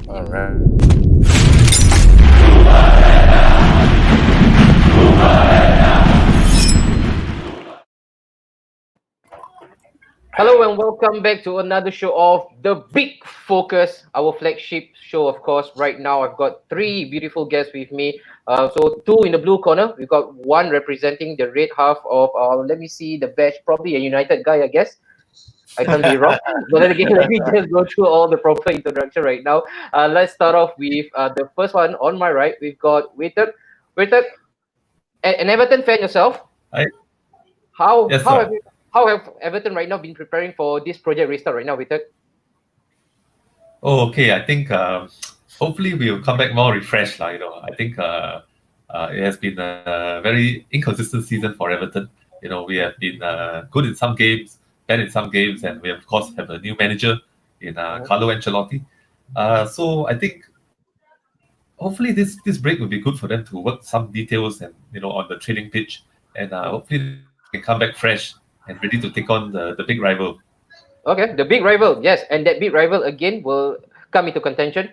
All right. Hello and welcome back to another show of The Big Focus, our flagship show, of course. Right now, I've got three beautiful guests with me. So two in the blue corner. We've got one representing the red half of, let me see the badge, probably a United guy, I guess. I can't be wrong. But then again, let me just go through all the proper introduction right now. Let's start off with the first one on my right. We've got Waiter. Waiter, an Everton fan yourself. I, How yes, how have sir. you, how have Everton right now been preparing for this project restart right now, Waiter? Oh, okay. I think hopefully we'll come back more refreshed, lah. I think it has been a very inconsistent season for Everton. We have been good in some games, bad in some games, and we of course have a new manager in Mhm. Carlo Ancelotti. So I think hopefully this break will be good for them to work some details and on the training pitch, and hopefully they can come back fresh and ready to take on the big rival. Okay, the big rival, yes, and that big rival again will come into contention.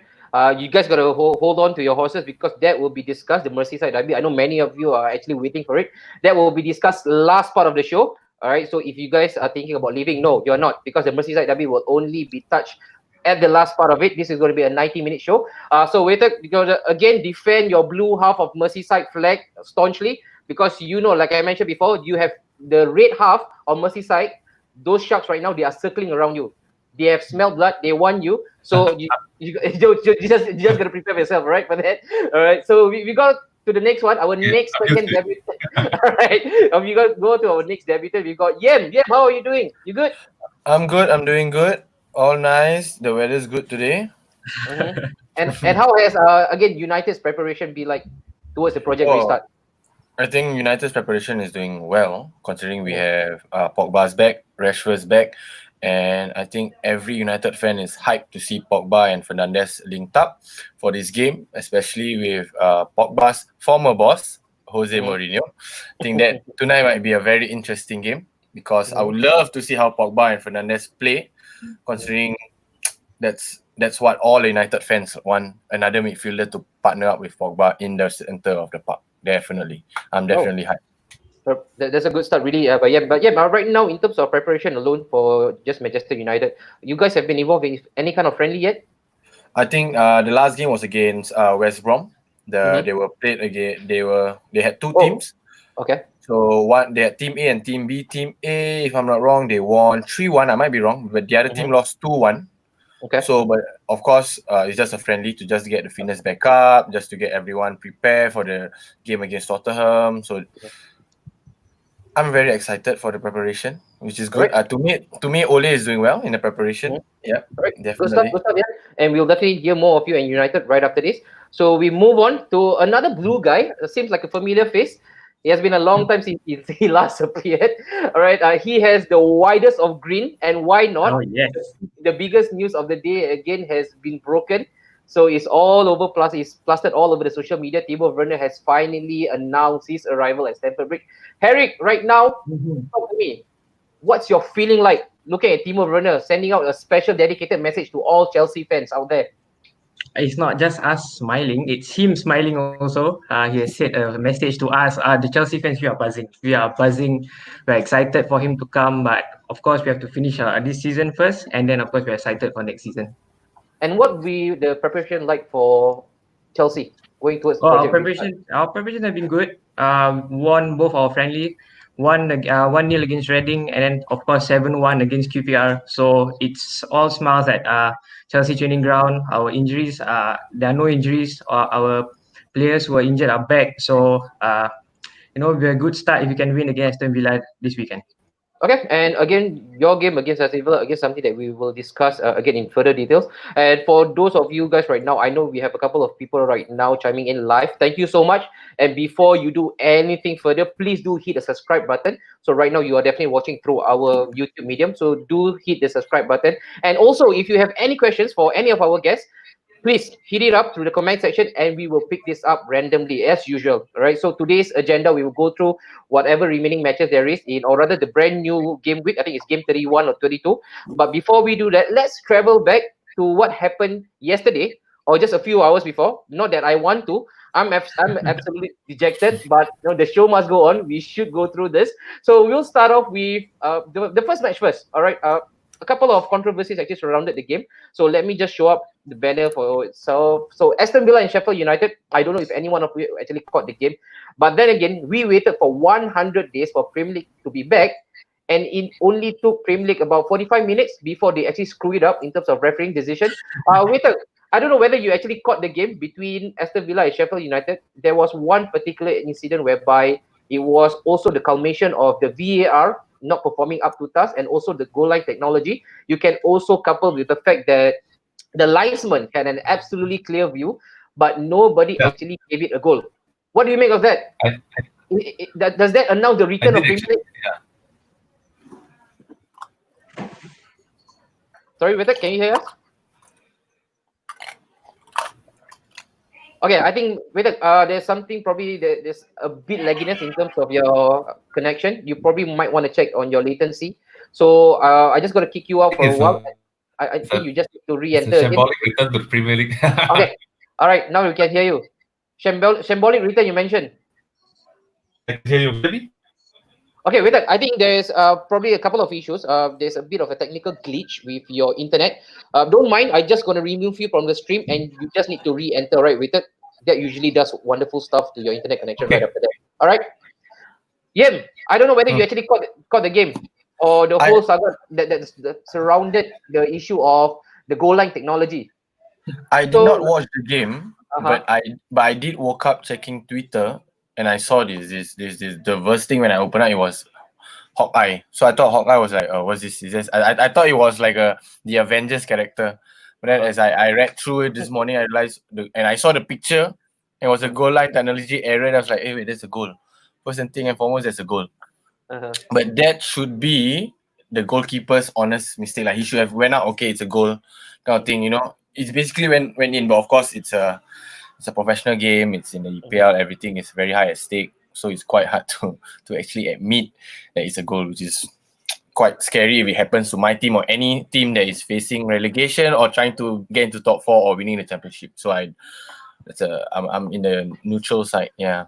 You guys gotta hold on to your horses because that will be discussed. The Merseyside derby. I know many of you are actually waiting for it. That will be discussed last part of the show. All right. So if you guys are thinking about leaving, no, you're not, because the Merseyside derby will only be touched at the last part of it. This is going to be a 90-minute show. So waiter, you gotta again defend your blue half of Merseyside flag staunchly because like I mentioned before, you have the red half of Merseyside. Those sharks right now, they are circling around you. They have smelled blood. They want you. So you just gotta prepare yourself, right, for that. All right. So we got to the next one. Our Okay, next I'm used second to it. debutant. All right. We got to go to our next debutant. We got Yem. Yem, how are you doing? You good? I'm good. I'm doing good. All nice. The weather's good today. Mm-hmm. And how has again United's preparation be like towards the project Oh, restart? I think United's preparation is doing well, considering we Mhm. have Pogba's back, Rashford's back, and I think every United fan is hyped to see Pogba and Fernandes linked up for this game, especially with Pogba's former boss, Jose Mhm. Mourinho. I think that tonight might be a very interesting game because I Mhm. would love to see how Pogba and Fernandes play, considering that's what all United fans want, another midfielder to partner up with Pogba in the center of the park. Definitely. I'm Oh, definitely hyped. that's a good start, really. But right now, in terms of preparation alone for just Manchester United, you guys have been involved in any kind of friendly yet? I think the last game was against West Brom. Mm-hmm. They were played again. They had two Oh, teams. okay. So they had Team A and Team B. Team A, if I'm not wrong, they won 3-1. I might be wrong, but the other Mm-hmm. team lost 2-1. Okay. So, but of course, it's just a friendly to just get the fitness back up, just to get everyone prepared for the game against Tottenham. So I'm very excited for the preparation, which is All good. right. To me, Ole is doing well in the Mhm. preparation. Yeah, All right. Good stuff. definitely. Good stuff. Yeah. And we'll definitely hear more of you and United right after this. So we move on to another blue guy. Seems like a familiar face. It has been a long time since he last appeared. All right. He has the widest of green, and why not? Oh yes. The biggest news of the day again has been broken. So it's all over. Plus, it's plastered all over the social media. Timo Werner has finally announced his arrival at Stamford Bridge. Harric, right now, Mhm. talk to me. What's your feeling like looking at Timo Werner sending out a special dedicated message to all Chelsea fans out there? It's not just us smiling; it's him smiling also. He has said a message to us. The Chelsea fans, we are buzzing. We are buzzing. We're excited for him to come, but of course, we have to finish this season first, and then of course, we're excited for next season. And what we the preparation like for Chelsea going towards Oh, project restart? our preparation have been good. Won both our friendly, 1-0 against Reading, and then of course 7-1 against QPR. So it's all smiles at Chelsea training ground. Our injuries, there are no injuries. Our players who are injured are back. So we're a good start if we can win against Aston Villa this weekend. Okay, and again, your game against Aston Villa, again, something that we will discuss again in further details. And for those of you guys right now, I know we have a couple of people right now chiming in live. Thank you so much. And before you do anything further, please do hit the subscribe button. So right now you are definitely watching through our YouTube medium. So do hit the subscribe button. And also, if you have any questions for any of our guests, please hit it up through the comment section and we will pick this up randomly as usual. All right. So today's agenda, we will go through whatever remaining matches there is in, or rather the brand new game week. I think it's game 31 or 32. But before we do that, let's travel back to what happened yesterday or just a few hours before. Not that I want to. I'm absolutely dejected, but the show must go on. We should go through this. So we'll start off with the first match first. All right. A couple of controversies actually surrounded the game. So let me just show up the banner for itself. So Aston Villa and Sheffield United. I don't know if any one of you actually caught the game, but then again, we waited for 100 days for Premier League to be back, and it only took Premier League about 45 minutes before they actually screw it up in terms of refereeing decision. I don't know whether you actually caught the game between Aston Villa and Sheffield United. There was one particular incident whereby it was also the culmination of the VAR not performing up to task, and also the goal line technology. You can also couple with the fact that the linesman had an absolutely clear view, but nobody actually gave it a goal. What do you make of that? Does that announce the return of Premier League? Sorry, Vivek, can you hear us? Okay, I think Vivek, there's something probably there's a bit lagginess in terms of your connection. You probably might want to check on your latency. So I just got to kick you out for a while. I think you just need to re-enter again. Shambolic return to the Premier League. Okay, all right, now we can hear you. Shambolic return you mentioned. I can hear you, maybe? Okay, wait. I think there's probably a couple of issues. There's a bit of a technical glitch with your internet. Don't mind. I just gonna remove you from the stream, and you just need to re-enter, right? With it, that usually does wonderful stuff to your internet connection right after that. All right. Yem, I don't know whether you actually caught the game or the whole saga that surrounded the issue of the goal line technology. I did not watch the game, but I did woke up checking Twitter. And I saw this the worst thing when I opened up. It was Hawkeye. So I thought Hawkeye was like, what's this? Is this? I thought it was like the Avengers character. But then as I read through it this morning, I realized and I saw the picture. It was a goal line technology error. And I was like, hey, wait, there's a goal. First and thing and foremost, there's a goal. But that should be the goalkeeper's honest mistake. Like he should have went out. Okay, it's a goal, kind of thing. It's basically went in. But of course, it's a professional game. It's in the EPL. Everything is very high at stake. So it's quite hard to actually admit that it's a goal, which is quite scary if it happens to my team or any team that is facing relegation or trying to get into top 4 or winning the championship. So I'm in the neutral side. Yeah.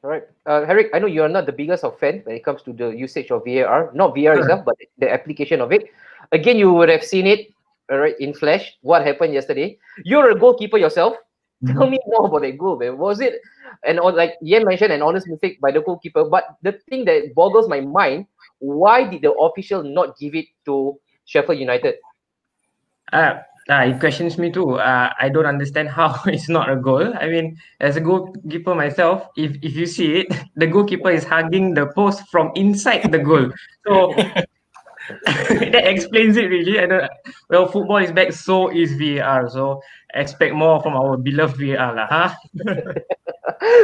All right. Harric, I know you're not the biggest of fan when it comes to the usage of VAR. Not VAR itself, but the application of it. Again, you would have seen it, all right, in flash. What happened yesterday? You're a goalkeeper yourself. Tell me more about that goal, man. Was it, and like Yen mentioned, an honest mistake by the goalkeeper? But the thing that boggles my mind, why did the official not give it to Sheffield United? It questions me too. I don't understand how it's not a goal. I mean, as a goalkeeper myself, if you see it, the goalkeeper is hugging the post from inside the goal. So that explains it really. Well, football is back, so is VAR. So expect more from our beloved VAR lah, huh?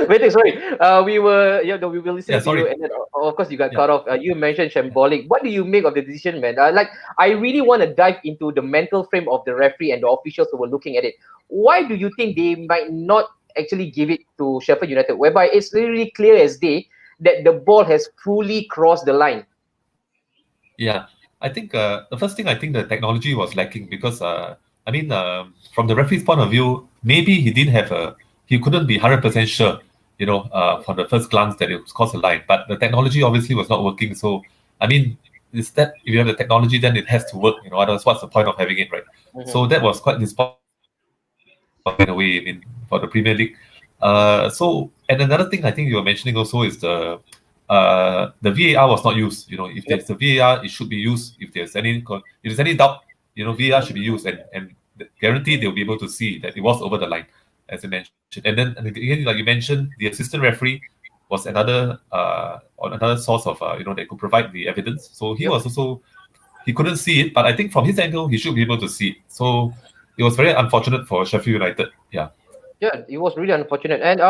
Wait, sorry. We were listening to you, and then, of course you got cut off. You mentioned shambolic. What do you make of the decision, man? I really want to dive into the mental frame of the referee and the officials who were looking at it. Why do you think they might not actually give it to Sheffield United, whereby it's really clear as day that the ball has fully crossed the line? Yeah, I think the first thing, I think the technology was lacking because from the referee's point of view, maybe he couldn't be 100% sure, for the first glance that it was crossed the line. But the technology obviously was not working. So I mean, if you have the technology, then it has to work. Otherwise, what's the point of having it, right? So that was quite disappointing in a way, for the Premier League. And another thing I think you were mentioning also is the VAR was not used. If there's a VAR, it should be used. If there's any doubt, VAR should be used, and guarantee they'll be able to see that it was over the line, as I mentioned. And then again, like you mentioned, the assistant referee was another source of that could provide the evidence. So he couldn't see it, but I think from his angle he should be able to see it. So it was very unfortunate for Sheffield United. Yeah, it was really unfortunate. And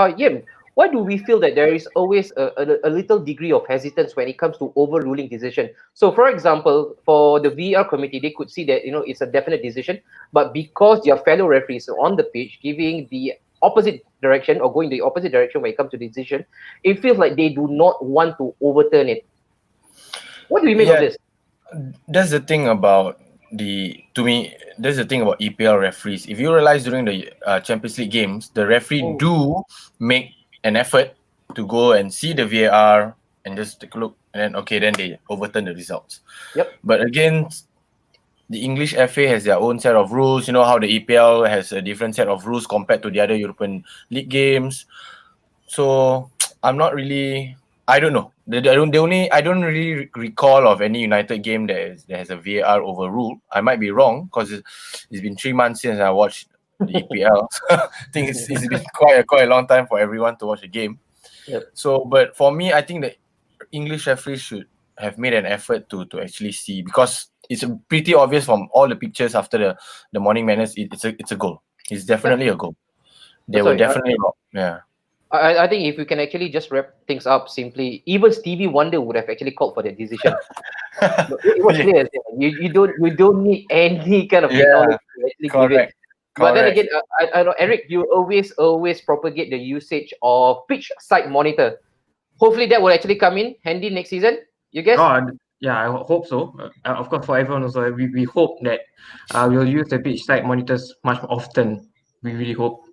why do we feel that there is always a little degree of hesitance when it comes to overruling decision? So, for example, for the VAR committee, they could see that it's a definite decision, but because their fellow referees are on the pitch giving the opposite direction or going the opposite direction when it comes to the decision, it feels like they do not want to overturn it. What do we make of this? That's the thing about to me, there's the thing about EPL referees. If you realize during the Champions League games, the referee do make an effort to go and see the VAR and just take a look, and then they overturn the results. Yep. But again, the English FA has their own set of rules. You know how the EPL has a different set of rules compared to the other European League games. So I'm not really. I don't know. I don't really recall of any United game that has a VAR overrule. I might be wrong because it's been 3 months since I watched the EPL. I think it's been quite a long time for everyone to watch a game. Yep. So, but for me, I think the English referees should have made an effort to actually see, because it's pretty obvious from all the pictures after the morning madness. It's a goal. It's definitely a goal. They were definitely wrong. Yeah. I think if we can actually just wrap things up simply, even Stevie Wonder would have actually called for the decision. It was clear. You don't need any kind of knowledge to actually give it. But then again, I know, Eric, you always propagate the usage of pitch side monitor. Hopefully that will actually come in handy next season. You guess? Yeah, I hope so. Of course, for everyone also, we hope that we'll use the pitch side monitors much more often. We really hope.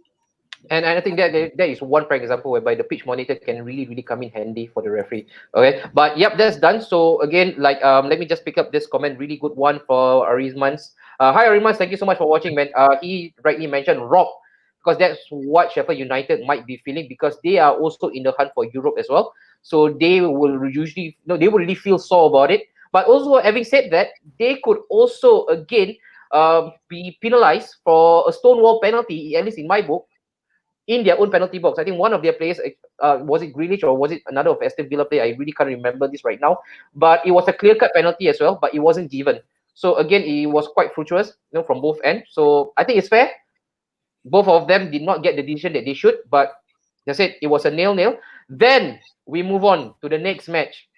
And I think that is one prime example whereby the pitch monitor can really come in handy for the referee. Okay, but yep, that's done. So again, let me just pick up this comment. Really good one for Arizmans. Hi Arizmans, thank you so much for watching, man. He rightly mentioned Rob, because that's what Sheffield United might be feeling, because they are also in the hunt for Europe as well. So they will they will really feel sore about it. But also, having said that, they could also again be penalized for a stonewall penalty, at least in my book, in their own penalty box. I think one of their players, was it Grealish or was it another of Aston Villa player? I really can't remember this right now. But it was a clear-cut penalty as well, but it wasn't given. So again, it was quite fruitless, from both ends. So I think it's fair. Both of them did not get the decision that they should, but that's it. It was a 0-0. Then we move on to the next match.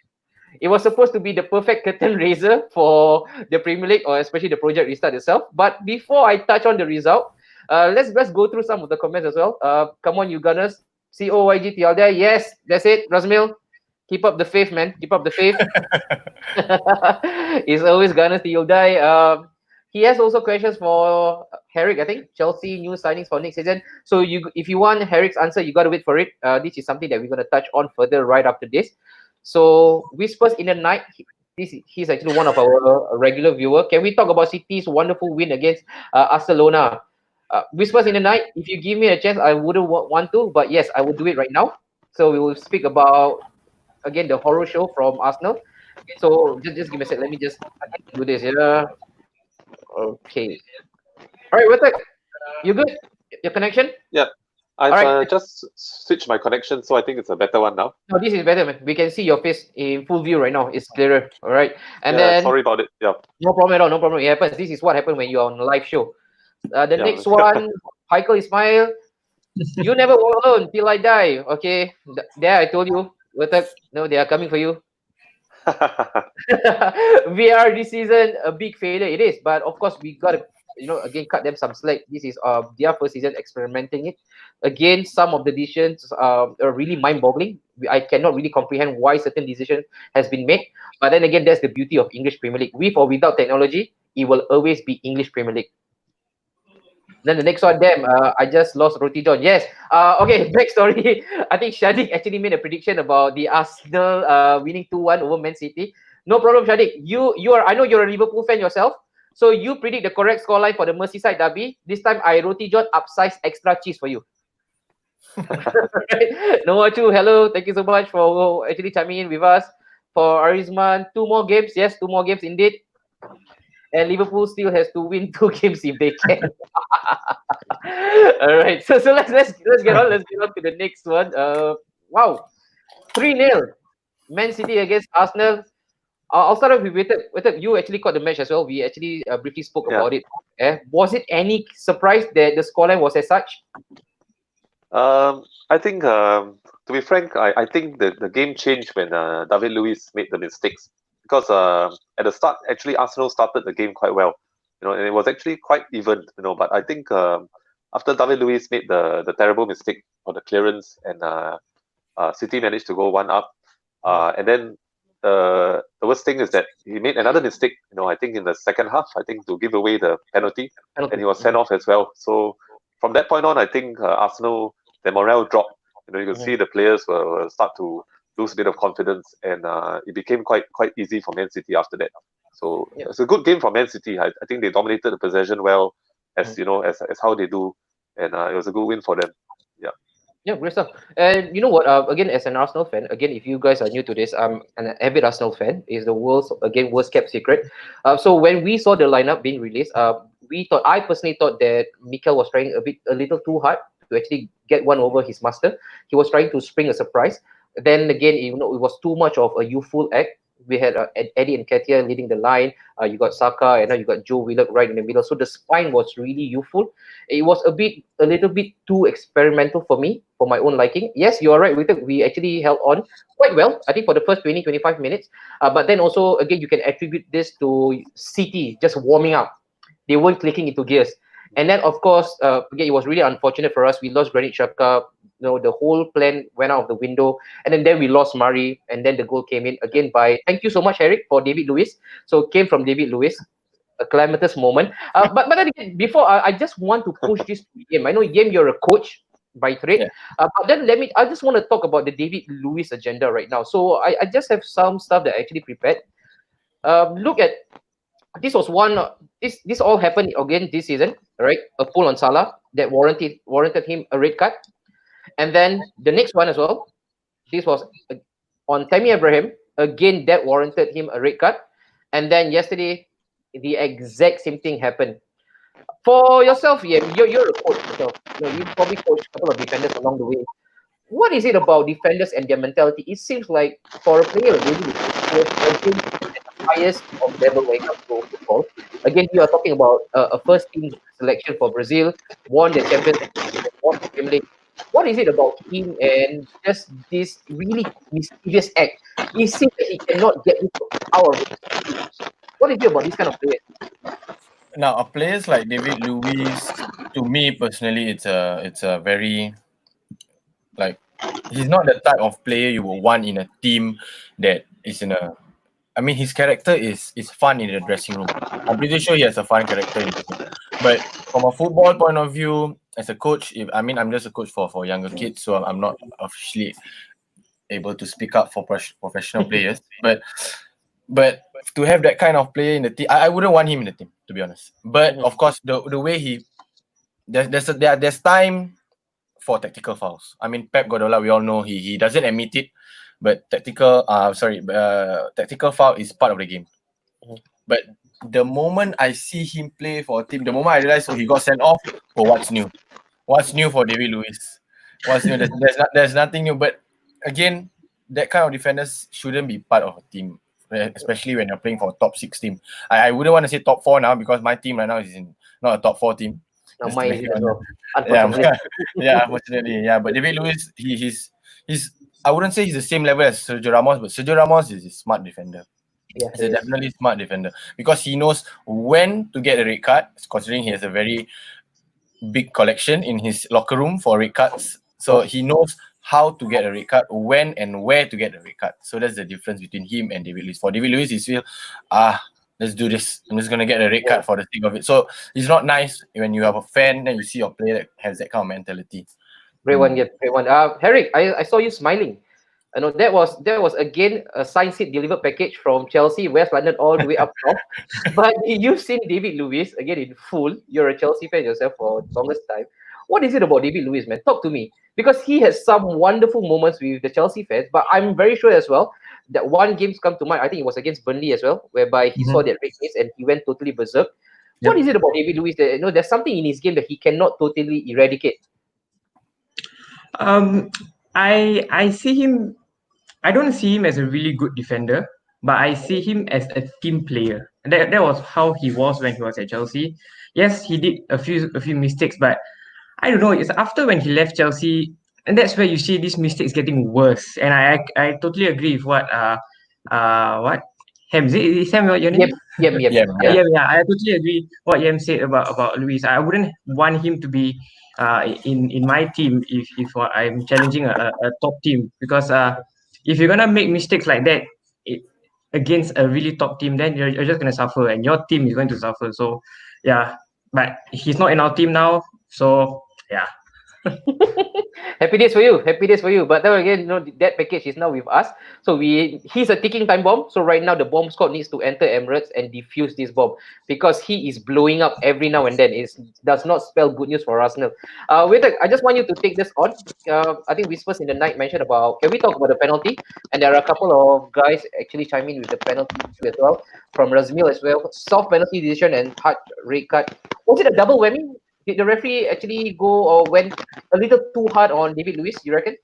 It was supposed to be the perfect curtain raiser for the Premier League, or especially the Project Restart itself. But before I touch on the result, let's go through some of the comments as well. Come on, you Gunners. COYGTL there. Yes, that's it. Rasmil, keep up the faith, man. Keep up the faith. It's always Gunners till you die. He has also questions for Harric, I think. Chelsea new signings for next season. So if you want Harric's answer, you got to wait for it. This is something that we're going to touch on further right after this. So Whispers in the Night, he's actually one of our regular viewer. Can we talk about City's wonderful win against Barcelona? Whispers in the Night, if you give me a chance, I wouldn't want to, but yes, I will do it right now. So we will speak about, again, the horror show from Arsenal. So just give me a sec. Let me just do this here. Okay. All right, Watak, you good? Your connection? Yeah. I've just switched my connection, so I think it's a better one now. No, this is better, man. We can see your face in full view right now. It's clearer. All right. And then sorry about it. Yeah. No problem at all. No problem. It happens. This is what happens when you're on a live show. The next one, Michael Ismail. You never walk alone till I die. Okay. There, I told you. No, they are coming for you. VR this season, a big failure. It is. But of course, we got to, again, cut them some slack. This is their first season experimenting it. Again, some of the decisions are really mind-boggling. I cannot really comprehend why certain decisions has been made. But then again, that's the beauty of English Premier League. With or without technology, it will always be English Premier League. Then the next one, I just lost Roti John. Yes. Okay, backstory. I think Shadik actually made a prediction about the Arsenal winning 2-1 over Man City. No problem, Shadik. I know you're a Liverpool fan yourself. So you predict the correct scoreline for the Merseyside derby. This time I Roti John upsize extra cheese for you. Noah Chu, hello. Thank you so much for actually chiming in with us. For Arizman, 2 more games. Yes, 2 more games indeed. And Liverpool still has to win 2 games if they can. All right. So let's get on. Let's get on to the next one. Wow. 3-0. Man City against Arsenal. I'll start off with Watak. You actually caught the match as well. We actually briefly spoke about it. Was it any surprise that the scoreline was as such? I think, to be frank, I think the game changed when David Luiz made the mistakes. Because at the start, actually, Arsenal started the game quite well, and it was actually quite even, But I think after David Luiz made the terrible mistake on the clearance, and City managed to go 1 up, and then the worst thing is that he made another mistake. I think in the second half, I think to give away the penalty, and he was sent off as well. So from that point on, I think Arsenal, their morale dropped. You could see the players will start to lose a bit of confidence, and it became quite easy for Man City after that. So it's a good game for Man City. I think they dominated the possession well, as as how they do, and it was a good win for them. Yeah, great stuff. And you know what? Again, as an Arsenal fan, again, if you guys are new to this, I'm an avid Arsenal fan. Is the world's worst kept secret. So when we saw the lineup being released, I personally thought that Mikel was trying a little too hard to actually get one over his master. He was trying to spring a surprise. Then again, it was too much of a youthful act. We had Eddie and Nketiah leading the line. You got Saka, and now you got Joe Willock right in the middle. So the spine was really youthful. It was a little bit too experimental for me, for my own liking. Yes, you are right. We actually held on quite well, I think, for the first 20-25 minutes. But then also, again, you can attribute this to City just warming up. They weren't clicking into gears. And then, of course, again, it was really unfortunate for us. We lost Granit Xhaka. The whole plan went out of the window. And then we lost Murray. And then the goal came in again thank you so much, Harric, for David Luiz. So it came from David Luiz. A calamitous moment. But then again, before I just want to push this to Yem. I know, Yem, you're a coach by trade. But then I just want to talk about the David Luiz agenda right now. So I just have some stuff that I actually prepared. Look at this was one. This all happened again this season, right? A pull on Salah that warranted him a red card, and then the next one as well. This was on Tammy Abraham again that warranted him a red card, and then yesterday the exact same thing happened. For yourself, you're a coach yourself. You probably coached a couple of defenders along the way. What is it about defenders and their mentality? It seems like for a player, really, highest of level when it comes to football. Again, you are talking about a first team selection for Brazil, won the Champions League, won the Premier League. What is it about him and just this really mischievous act? It seems that he cannot get out of it. What is it about this kind of player? Now, players like David Luiz, to me personally, it's a very he's not the type of player you will want in a team that is in a. I mean, his character is fun in the dressing room. I'm pretty sure he has a fun character in the room. But from a football point of view, as a coach, I'm just a coach for younger kids, so I'm not officially able to speak up for professional players. But to have that kind of player in the team, I wouldn't want him in the team, to be honest. But of course, the way there's time for tactical fouls. I mean, Pep Guardiola, we all know he doesn't admit it, but tactical foul is part of the game. But the moment I see him play for a team, the moment I realize he got sent off, what's new? What's new for David Luiz? What's new? There's nothing new. But again, that kind of defenders shouldn't be part of a team, especially when you're playing for a top 6 team. I wouldn't want to say top 4 now because my team right now is not a top 4 team. Mine is as well. Unfortunately. But David Luiz, he's I wouldn't say he's the same level as Sergio Ramos, but Sergio Ramos is a smart defender. Yeah, he's a definitely smart defender because he knows when to get a red card, considering he has a very big collection in his locker room for red cards. So he knows how to get a red card, when and where to get a red card. So that's the difference between him and David Luiz. For David Luiz, he's feel, let's do this. I'm just going to get a red card for the sake of it. So it's not nice when you have a fan and you see your player that has that kind of mentality. Great one, yeah, great one. Harric, I saw you smiling. I know that was again a signed seat delivered package from Chelsea, West London, all the way up north. But you've seen David Luiz again in full. You're a Chelsea fan yourself for the longest time. What is it about David Luiz, man? Talk to me. Because he has some wonderful moments with the Chelsea fans, but I'm very sure as well that one game's come to mind. I think it was against Burnley as well, whereby he saw that red case and he went totally berserk. What is it about David Luiz that there's something in his game that he cannot totally eradicate? I see him. I don't see him as a really good defender, but I see him as a team player. And that was how he was when he was at Chelsea. Yes, he did a few mistakes, but I don't know. It's after when he left Chelsea, and that's where you see these mistakes getting worse. And I totally agree with what Ham, is Sam your name? Yeah. I totally agree what Yam said about Luiz. I wouldn't want him to be in my team if I'm challenging a top team, because if you're gonna make mistakes like that, against a really top team, then you're just gonna suffer, and your team is going to suffer. So, yeah. But he's not in our team now, so yeah. Happy days for you. Happy days for you. But then again, that package is now with us. So he's a ticking time bomb. So right now the bomb squad needs to enter Emirates and defuse this bomb because he is blowing up every now and then. It does not spell good news for Arsenal. I just want you to take this on. I think Whispers in the Night mentioned about, can we talk about the penalty? And there are a couple of guys actually chiming in with the penalty issue as well. From Razmil as well. Soft penalty decision and hard red card. Was it a double whammy? Did the referee actually go or went a little too hard on David Luiz, you reckon?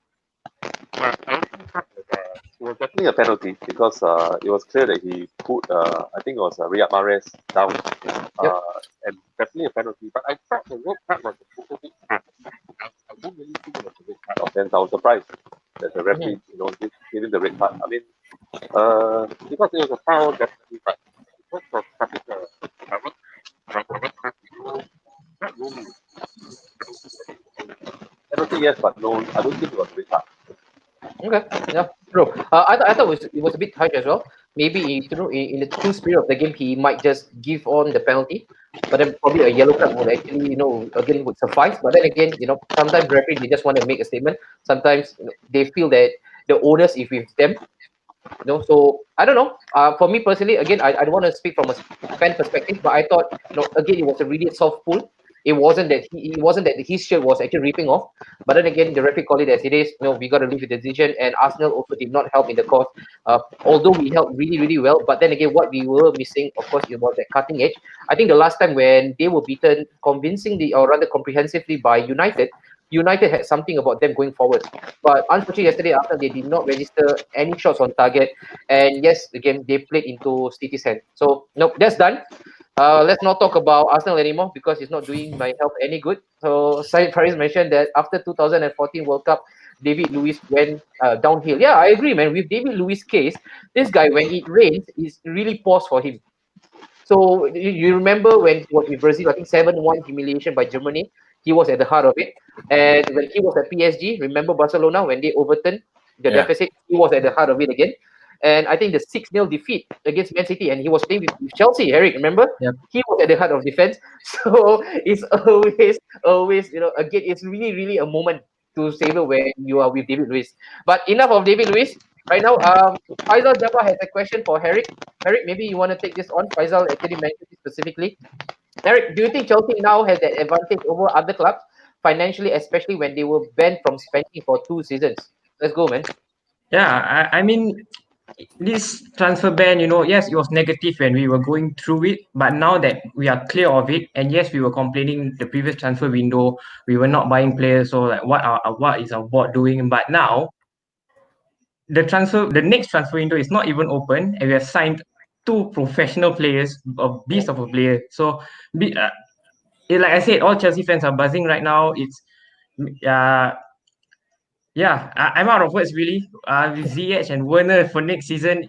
It was definitely a penalty because it was clear that he put, I think it was Riyad Mahrez down, and definitely a penalty. But I thought the red card was a little bit hard. I don't really think it was a red card offense. I was surprised that the referee, gave him the red card. I mean, because it was a foul, definitely, but because of cutting the red card, not really. Penalty, yes, but no, I don't think it was a red card. Okay, yeah, true. I thought it was a bit harsh as well. Maybe in the true spirit of the game, he might just give on the penalty, but then probably a yellow card would actually, again would suffice. But then again, sometimes referees they just want to make a statement. Sometimes they feel that the onus is with them. So I don't know. For me personally, again, I don't want to speak from a fan perspective, but I thought, again, it was a really soft pull. It wasn't that his shirt was actually ripping off, but then again, the referee called it as it is. We got to leave with the decision, and Arsenal also did not help in the cause. Although we helped really, really well, but then again, what we were missing, of course, it was that cutting edge. I think the last time when they were beaten convincingly, or rather comprehensively, by United had something about them going forward. But unfortunately, yesterday after they did not register any shots on target, and yes, again they played into City's hand. So nope, that's done. Let's not talk about Arsenal anymore because it's not doing my health any good. So Syed Faris mentioned that after 2014 World Cup, David Luiz went downhill. Yeah, I agree, man. With David Luiz's case, this guy, when it rains, is really pause for him. So you remember when he was with Brazil, I think 7-1 humiliation by Germany. He was at the heart of it. And when he was at PSG, remember Barcelona when they overturned the deficit, he was at the heart of it again. And I think the 6-0 defeat against Man City, and he was playing with Chelsea, Harric, remember? Yep. He was at the heart of defense. So it's always, again, it's really, really a moment to savor when you are with David Luiz. But enough of David Luiz. Right now, Faisal Jabbar has a question for Harric. Harric, maybe you want to take this on. Faisal actually mentioned it specifically. Harric, do you think Chelsea now has that advantage over other clubs, financially, especially when they were banned from spending for 2 seasons? Let's go, man. Yeah, I mean, this transfer ban, yes, it was negative when we were going through it, but now that we are clear of it, and yes, we were complaining the previous transfer window, we were not buying players, so like what is our board doing? But now the next transfer window is not even open, and we have signed 2 professional players, a beast of a player. So, like I said, all Chelsea fans are buzzing right now. It's I'm out of words really. With ZH and Werner for next season,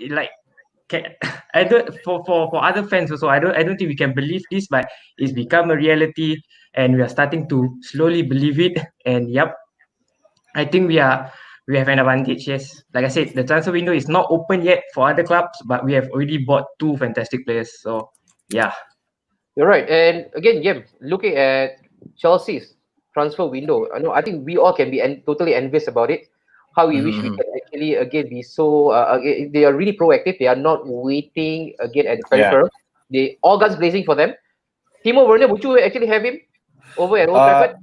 I don't for other fans also. I don't think we can believe this, but it's become a reality, and we are starting to slowly believe it. And yep, I think we have an advantage. Yes, like I said, the transfer window is not open yet for other clubs, but we have already bought 2 fantastic players. So yeah. You're right. And again, looking at Chelsea's transfer window, I think we all can be totally envious about it. How we wish we Mhm. could actually again be so. They are really proactive. They are not waiting again at the peripheral. They all guns blazing for them. Timo Werner, would you actually have him over at Old Trafford?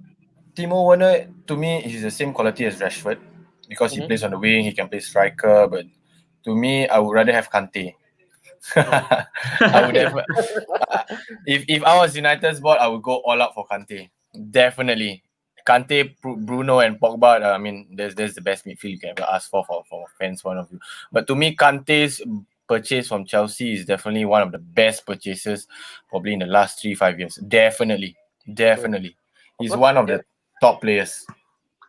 Timo Werner, to me, he's the same quality as Rashford because he plays on the wing, he can play striker. But to me, I would rather have Kante. I would have. If I was United's board, I would go all out for Kante. Definitely. Kante, Bruno, and Pogba. I mean, there's the best midfield you can ever ask for fans' point of view. But to me, Kante's purchase from Chelsea is definitely one of the best purchases, probably in the last 3-5 years. Definitely. He's course, one of the top players.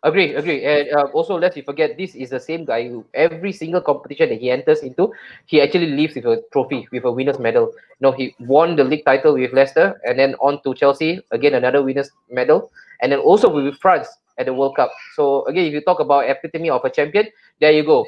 Agree. And also, lest you forget, this is the same guy who every single competition that he enters into, he actually leaves with a trophy, with a winner's medal. He won the league title with Leicester, and then on to Chelsea, again another winner's medal, and then also with France at the World Cup. So again, if you talk about epitome of a champion, there you go,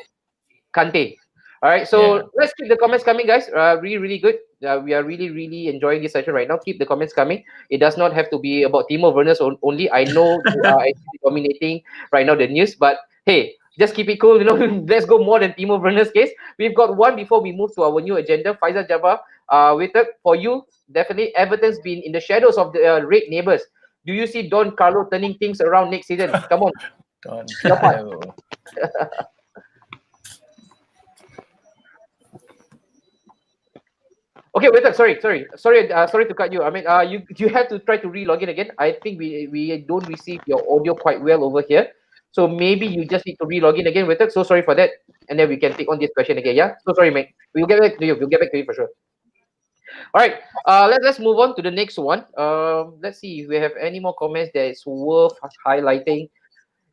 Kante. All right, so Yeah. let's keep the comments coming, guys. Really good. We are really enjoying this session right now. Keep the comments coming. It does not have to be about Timo Werner only. I know you are actually dominating right now the news, but hey, just keep it cool. Let's go more than Timo Werner's case. We've got one before we move to our new agenda. Faisal Jabbar, waited for you. Definitely, Everton's been in the shadows of the red neighbours. Do you see Don Carlo turning things around next season? Come on, Don't your part. tell. Okay, wait. Sorry to cut you. I mean, you have to try to re-log in again. I think we don't receive your audio quite well over here, so maybe you just need to re-log in again. Wait. So sorry for that, and then we can take on this question again. Yeah. So sorry, mate. We'll get back to you. We'll get back to you for sure. All right. Let's move on to the next one. Let's see if we have any more comments that is worth highlighting.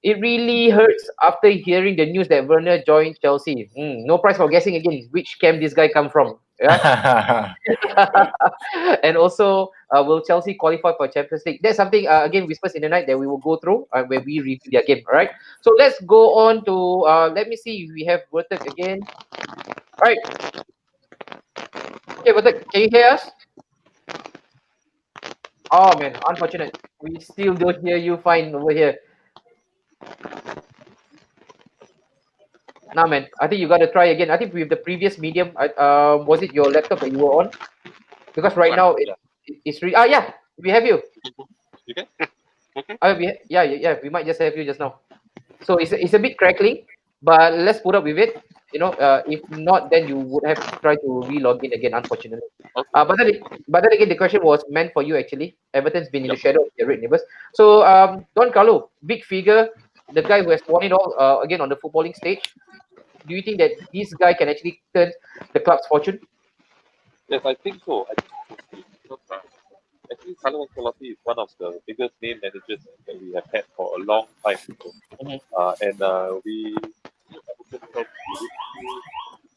It really hurts after hearing the news that Werner joined Chelsea. No prize for guessing again which camp this guy come from. Yeah. And also, will Chelsea qualify for Champions League? That's something again whispers in the night that we will go through when we review their game. All right. So let's go on to let me see if we have Wertek again. All right. Okay, Wertek, can you hear us? Oh man, unfortunate. We still don't hear you fine over here. Nah, man. I think you got to try again. I think with the previous medium, was it your laptop that you were on? Because right now it's yeah, we have you. You can? Okay. Yeah. We might just have you just now. So it's a bit crackling, but let's put up with it. If not, then you would have to try to re-log in again. Unfortunately. Okay. But then again, the question was meant for you actually. Everton's been in the shadow of the red neighbours. So Don Carlo, big figure, the guy who has won it all again on the footballing stage. Do you think that this guy can actually turn the club's fortune? Yes, I think so. Actually, Carlo Ancelotti is one of the biggest name managers that we have had for a long time. We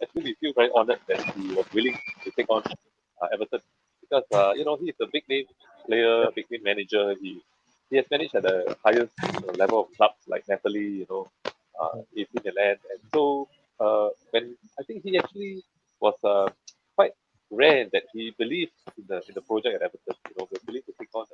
actually feel very honoured that he was willing to take on Everton because he is a big name player, big name manager. He has managed at the highest level of clubs like Napoli, AC Milan, and so when I think he actually was quite rare that he believed in the project at Everton. Was willing to take on.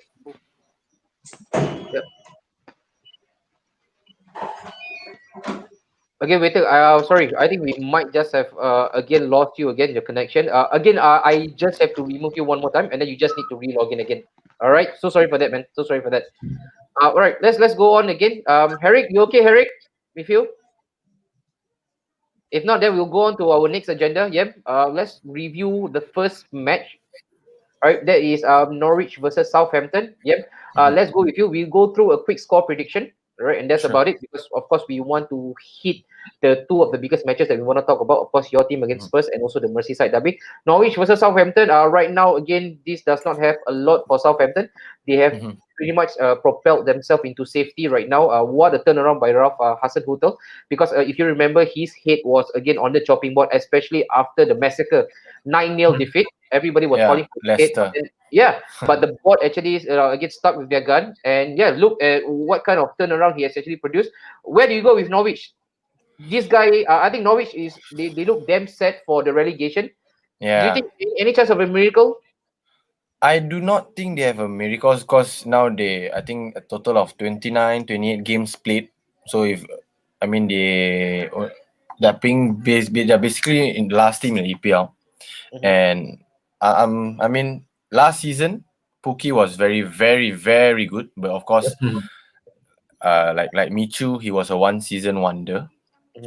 Again, wait. Sorry. I think we might just have again lost you again. Your connection. I just have to remove you one more time, and then you just need to re-log in again. All right. So sorry for that, man. So sorry for that. All right. Let's go on again. Harric, you okay, Harric? With you? If not, then we'll go on to our next agenda. Yep. Let's review the first match. All right. That is Norwich versus Southampton. Yep. Let's go with you. We'll go through a quick score prediction. Right, and that's Sure. about it because of course we want to hit the two of the biggest matches that we want to talk about. Of course, your team against Spurs and also the Merseyside derby. Norwich versus Southampton. Right now, again, this does not have a lot for Southampton. They have pretty much propelled themselves into safety right now. What a turnaround by Ralph Hasenhüttl, because if you remember, his head was again on the chopping board, especially after the massacre 9-0 defeat. Everybody was calling for his Leicester. head. Yeah, but the board actually get stuck with their gun, and yeah, look at what kind of turnaround he has actually produced. Where do you go with Norwich? This guy, I think Norwich they look damn set for the relegation. Do you Yeah. think any chance of a miracle? I do not think they have a miracle because now I think a total of 29, 28 games played. So they're basically in the last team in the EPL. And last season, Pookie was very, very, very good. But of course, like Michu, he was a one-season wonder,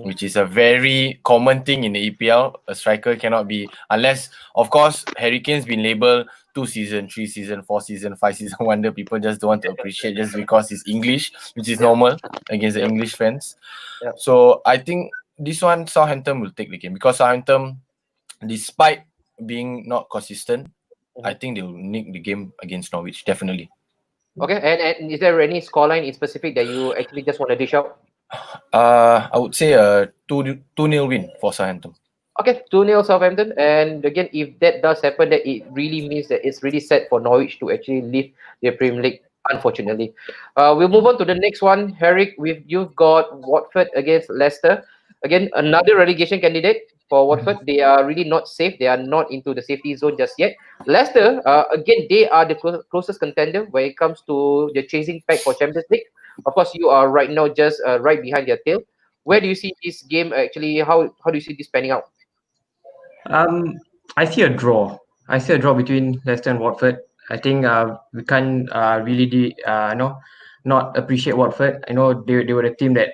which is a very common thing in the EPL. A striker cannot be, unless, of course, Harry Kane's been labelled 2-season, 3-season, 4-season, 5-season wonder. People just don't want to appreciate just because it's English, which is normal against the English fans. So I think this one, Southampton will take the game because Southampton, despite being not consistent, I think they will nick the game against Norwich, definitely. Okay, and is there any scoreline in specific that you actually just want to dish out? I would say a 2-0 win for Southampton. Okay, 2-0 Southampton. And again, if that does happen, that it really means that it's really set for Norwich to actually leave the Premier League, unfortunately. We'll move on to the next one. Harric, you've got Watford against Leicester. Again, another relegation candidate. for Watford. They are really not safe. They are not into the safety zone just yet. Leicester, again, they are the closest contender when it comes to the chasing pack for Champions League. Of course, you are right now just right behind their tail. Where do you see this game actually? How do you see this panning out? I see a draw. I see a draw between Leicester and Watford. I think we can't really not appreciate Watford. I know they were the team that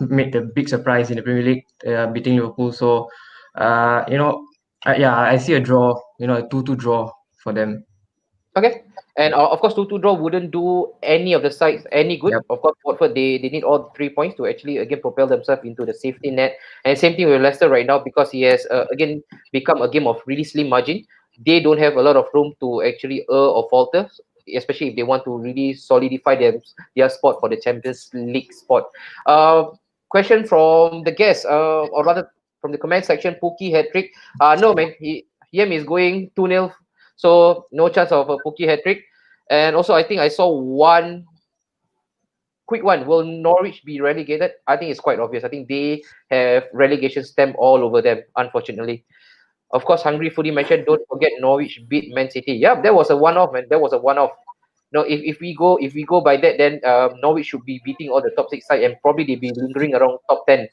made the big surprise in the Premier League, beating Liverpool. So I see a draw. A 2-2 draw for them. Okay. And of course, 2-2 draw wouldn't do any of the sides any good. Yep. Of course, Watford, they need all 3 points to actually, again, propel themselves into the safety net. And same thing with Leicester right now because he has, again, become a game of really slim margin. They don't have a lot of room to actually err or falter, especially if they want to really solidify their spot for the Champions League spot. Question from the guest, or rather from the comment section, Pookie hat-trick. No, man, Yem is going 2-0. So no chance of a Pookie hat-trick. And also, I think I saw one quick one. Will Norwich be relegated? I think it's quite obvious. I think they have relegation stamp all over them, unfortunately. Of course, Hungry Foodie mentioned, don't forget Norwich beat Man City. Yeah, that was a one-off, man. That was a one-off. No, if we go by that, then Norwich should be beating all the top 6 side and probably they'll be lingering around top 10.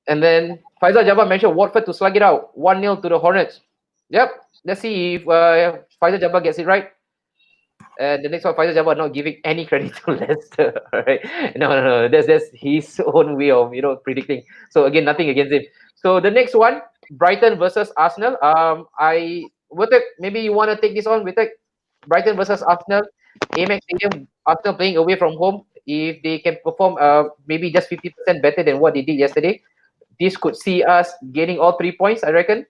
And then Faisal Jabbar mentioned Watford to slug it out. 1-0 to the Hornets. Yep. Let's see if Faisal Jabbar gets it right. And the next one, Faisal Jabbar not giving any credit to Leicester. All right. No. That's his own way of predicting. So again, nothing against him. So the next one, Brighton versus Arsenal. Witek, maybe you want to take this on, Witek? Brighton versus Arsenal. Amex Stadium, Arsenal playing away from home. If they can perform maybe just 50% better than what they did yesterday, this could see us gaining all 3 points, I reckon.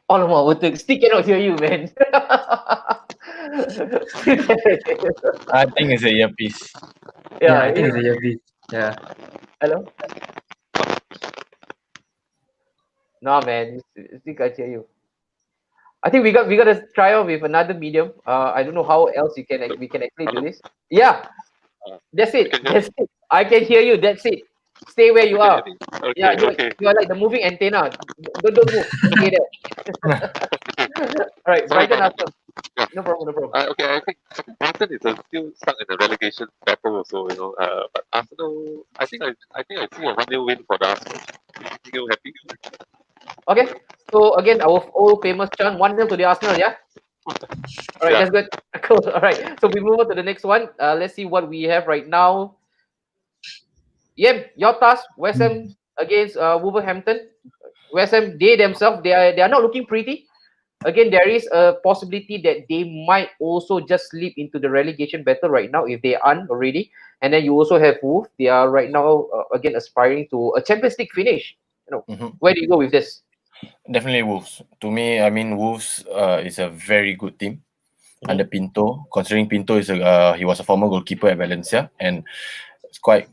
Alamak, Witek, still cannot hear you, man. I think it's a earpiece. Yeah, I think it's a earpiece. Yeah. Hello? No, man, still can't hear you. I think we got to try out with another medium. I don't know how else we can actually do this. Yeah, that's it. That's it. I can hear you. That's it. Stay where you are. Okay, Yeah, okay. you are like the moving antenna. Don't move. Stay there. All right, Brighton Arsenal. No problem. Okay, I think Brighton is still stuck in the relegation battle also, but Arsenal, I think I see a 1-0 win for the Arsenal. You happy? Okay, so again, our old famous chant, 1-0 to the Arsenal, yeah? All right, Yeah. that's good. Cool. All right, so we move on to the next one. Let's see what we have right now. Yeah, your task, West Ham against Wolverhampton. West Ham, they themselves, they are not looking pretty. Again, there is a possibility that they might also just slip into the relegation battle right now if they aren't already. And then you also have Wolves. They are right now again aspiring to a Champions League finish. Where do you go with this? Definitely Wolves. To me, I mean, Wolves is a very good team under Pinto. Considering Pinto is he was a former goalkeeper at Valencia, and it's quite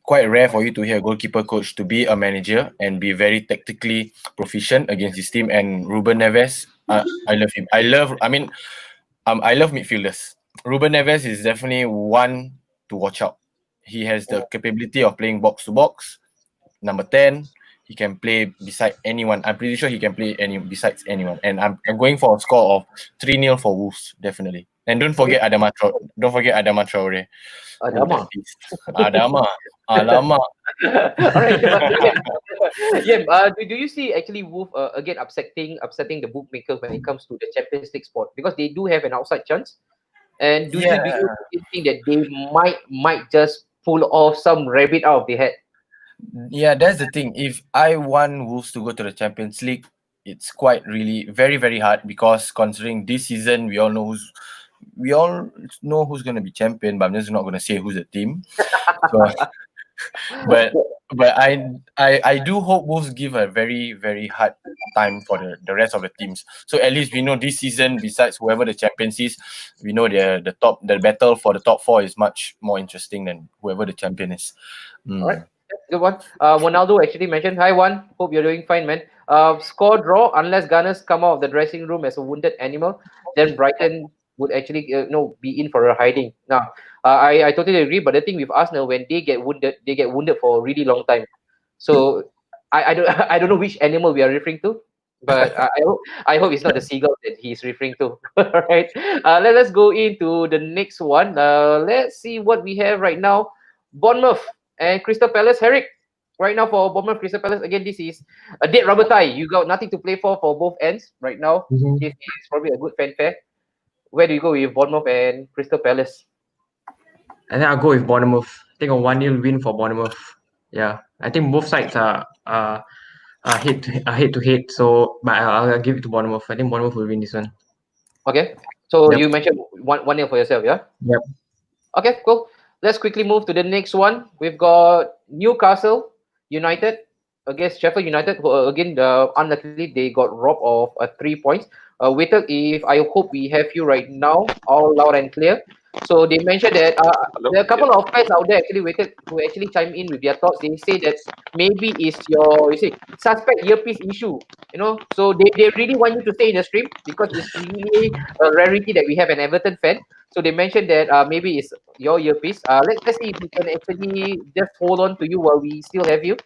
rare for you to hear a goalkeeper coach to be a manager and be very tactically proficient against his team. And Ruben Neves, I love him. I love midfielders. Ruben Neves is definitely one to watch out. He has the capability of playing box to box. Number 10, he can play beside anyone. I'm pretty sure he can play besides anyone. And I'm going for a score of 3-0 for Wolves, definitely. And don't forget Adama Traore. Adama. Alamak. All right. Yeah. Do you see actually Wolf again upsetting the bookmakers when it comes to the Champions League spot, because they do have an outside chance? And do you think that they might just pull off some rabbit out of the hat? Yeah, that's the thing. If I want Wolves to go to the Champions League, it's quite really very, very hard, because considering this season, we all know who's going to be champion, but I'm just not going to say who's the team. So, but I do hope Wolves give a very, very hard time for the rest of the teams. So at least we know this season, besides whoever the champions is, we know the battle for the top 4 is much more interesting than whoever the champion is. All right. Good one. Ronaldo actually mentioned, hi Juan, hope you're doing fine, man. Score draw unless Gunners come out of the dressing room as a wounded animal. Then Brighton would actually be in for a hiding. Now, I totally agree. But the thing with Arsenal, when they get wounded for a really long time. So I don't I don't know which animal we are referring to, but I hope it's not the seagull that he's referring to. All right. Let's go into the next one. Let's see what we have right now. Bournemouth and Crystal Palace. Harric, right now for Bournemouth, Crystal Palace. Again, this is a dead rubber tie. You got nothing to play for both ends right now. Mhm. This is probably a good fanfare. Where do you go with Bournemouth and Crystal Palace? I think I'll go with Bournemouth. I think a 1-0 win for Bournemouth. Yeah, I think both sides are head to head. So, but I'll give it to Bournemouth. I think Bournemouth will win this one. Okay. So Yep. you mentioned 1-0 for yourself, yeah? Yep. Okay, cool. Let's quickly move to the next one. We've got Newcastle United against Sheffield United. Who, again, unluckily they got robbed of 3 points. Waiter, if I hope we have you right now, all loud and clear. So they mentioned that Hello? there are a couple of fans out there actually waited to actually chime in with their thoughts. They say that maybe it's your suspect earpiece issue. So they really want you to stay in the stream because it's really a rarity that we have an Everton fan. So they mentioned that maybe it's your earpiece. Let's see if we can actually just hold on to you while we still have you.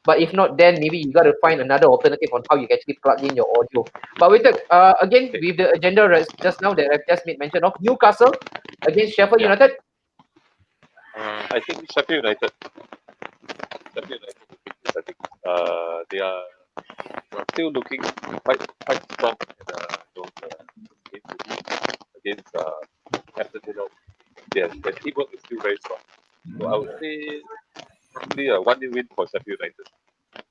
But if not, then maybe you got to find another alternative on how you can actually plug in your audio. But wait, again, with the agenda just now that I've just made mention of, Newcastle against Sheffield Yeah. United. I think Sheffield United. Sheffield United. I think they are still looking quite strong against Aston Villa. Their teamwork is still very strong. So I would say probably a 1-0 win for Sheffield United.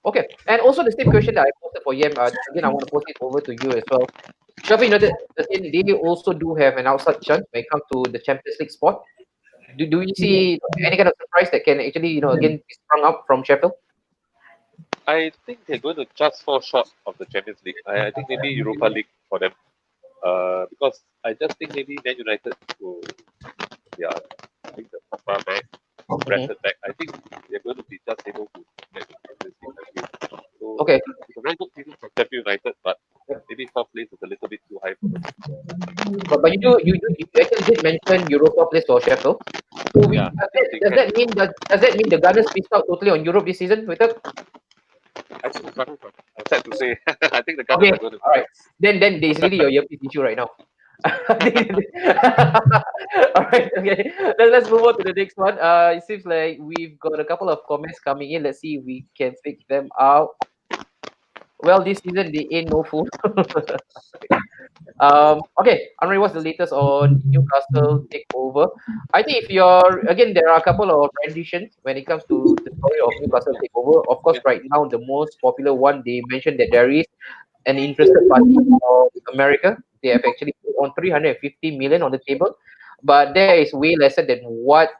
Okay, and also the same question that I posted for Yem. Again, I want to post it over to you as well. Sheffield United, again, they also do have an outside chance when it comes to the Champions League spot. Do you see any kind of surprise that can actually, again, be sprung up from Sheffield? I think they're going to just fall short of the Champions League. I think maybe Europa League for them. Because I just think maybe Man United will, bring the Pogba back, Brentford back. I think they're going to be just able to get the Champions League again. So Okay. it's a very good season for Sheffield United, but maybe fourth place is a little bit too high for them. But you actually did mention Europa place for Sheffield. So Yeah, does that mean the Gunners missed out totally on Europe this season, Waiter? I think the Gunners are, I'm sad to say, I think the Gunners Okay, are going to. all right. Then there's really your earpiece issue right now. All right, okay. Let's move on to the next one. It seems like we've got a couple of comments coming in. Let's see if we can pick them out. Well, this season they ain't no fool. Okay, Henry, what's the latest on Newcastle takeover? I think if there are a couple of renditions when it comes to the story of Newcastle takeover. Of course, right now the most popular one, they mentioned that there is an interested party from America. They have actually put on 350 million on the table, but there is way lesser than what,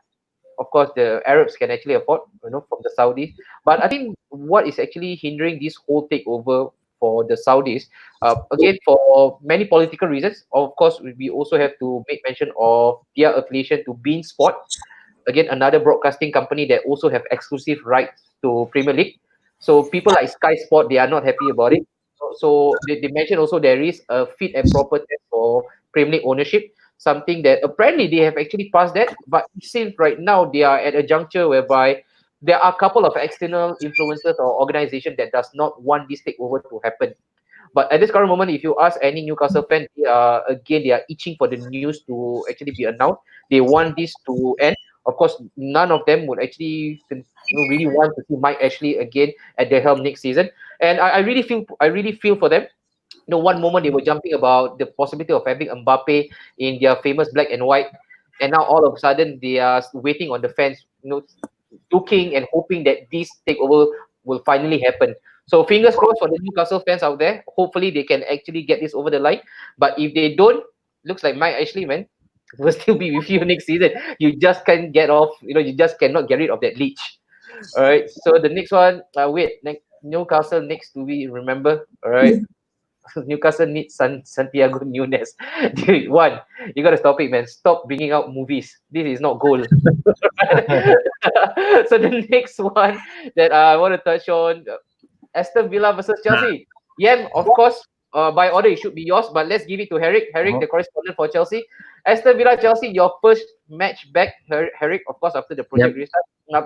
of course, the Arabs can actually afford, from the Saudis. But I think what is actually hindering this whole takeover for the Saudis, again, for many political reasons. Of course, we also have to make mention of their affiliation to Bein Sport. Again, another broadcasting company that also have exclusive rights to Premier League. So people like Sky Sport, they are not happy about it. So they mentioned also there is a fit and proper test for Premier League ownership, something that apparently they have actually passed that, but it seems right now they are at a juncture whereby there are a couple of external influencers or organizations that does not want this takeover to happen. But at this current moment, if you ask any Newcastle fan, they are itching for the news to actually be announced. They want this to end. Of course, none of them would actually really want to see Mike Ashley again at the helm next season. And I really feel for them. One moment they were jumping about the possibility of having Mbappe in their famous black and white, and now all of a sudden they are waiting on the fans, looking and hoping that this takeover will finally happen. So fingers crossed for the Newcastle fans out there. Hopefully they can actually get this over the line. But if they don't, looks like Mike Ashley, man, will still be with you next season. You just can't get off. You just cannot get rid of that leech. All right. So the next one, Newcastle next to be remember. All right. Newcastle needs Santiago Nunes. Dude, one, you gotta stop it, man. Stop bringing out movies. This is not goal. So the next one that I want to touch on, Aston Villa versus Chelsea. Yeah, of course, by order it should be yours, but let's give it to Harric. Harric, Uh-huh. the correspondent for Chelsea. Aston Villa, Chelsea, your first match back, Harric, of course, after the project restart.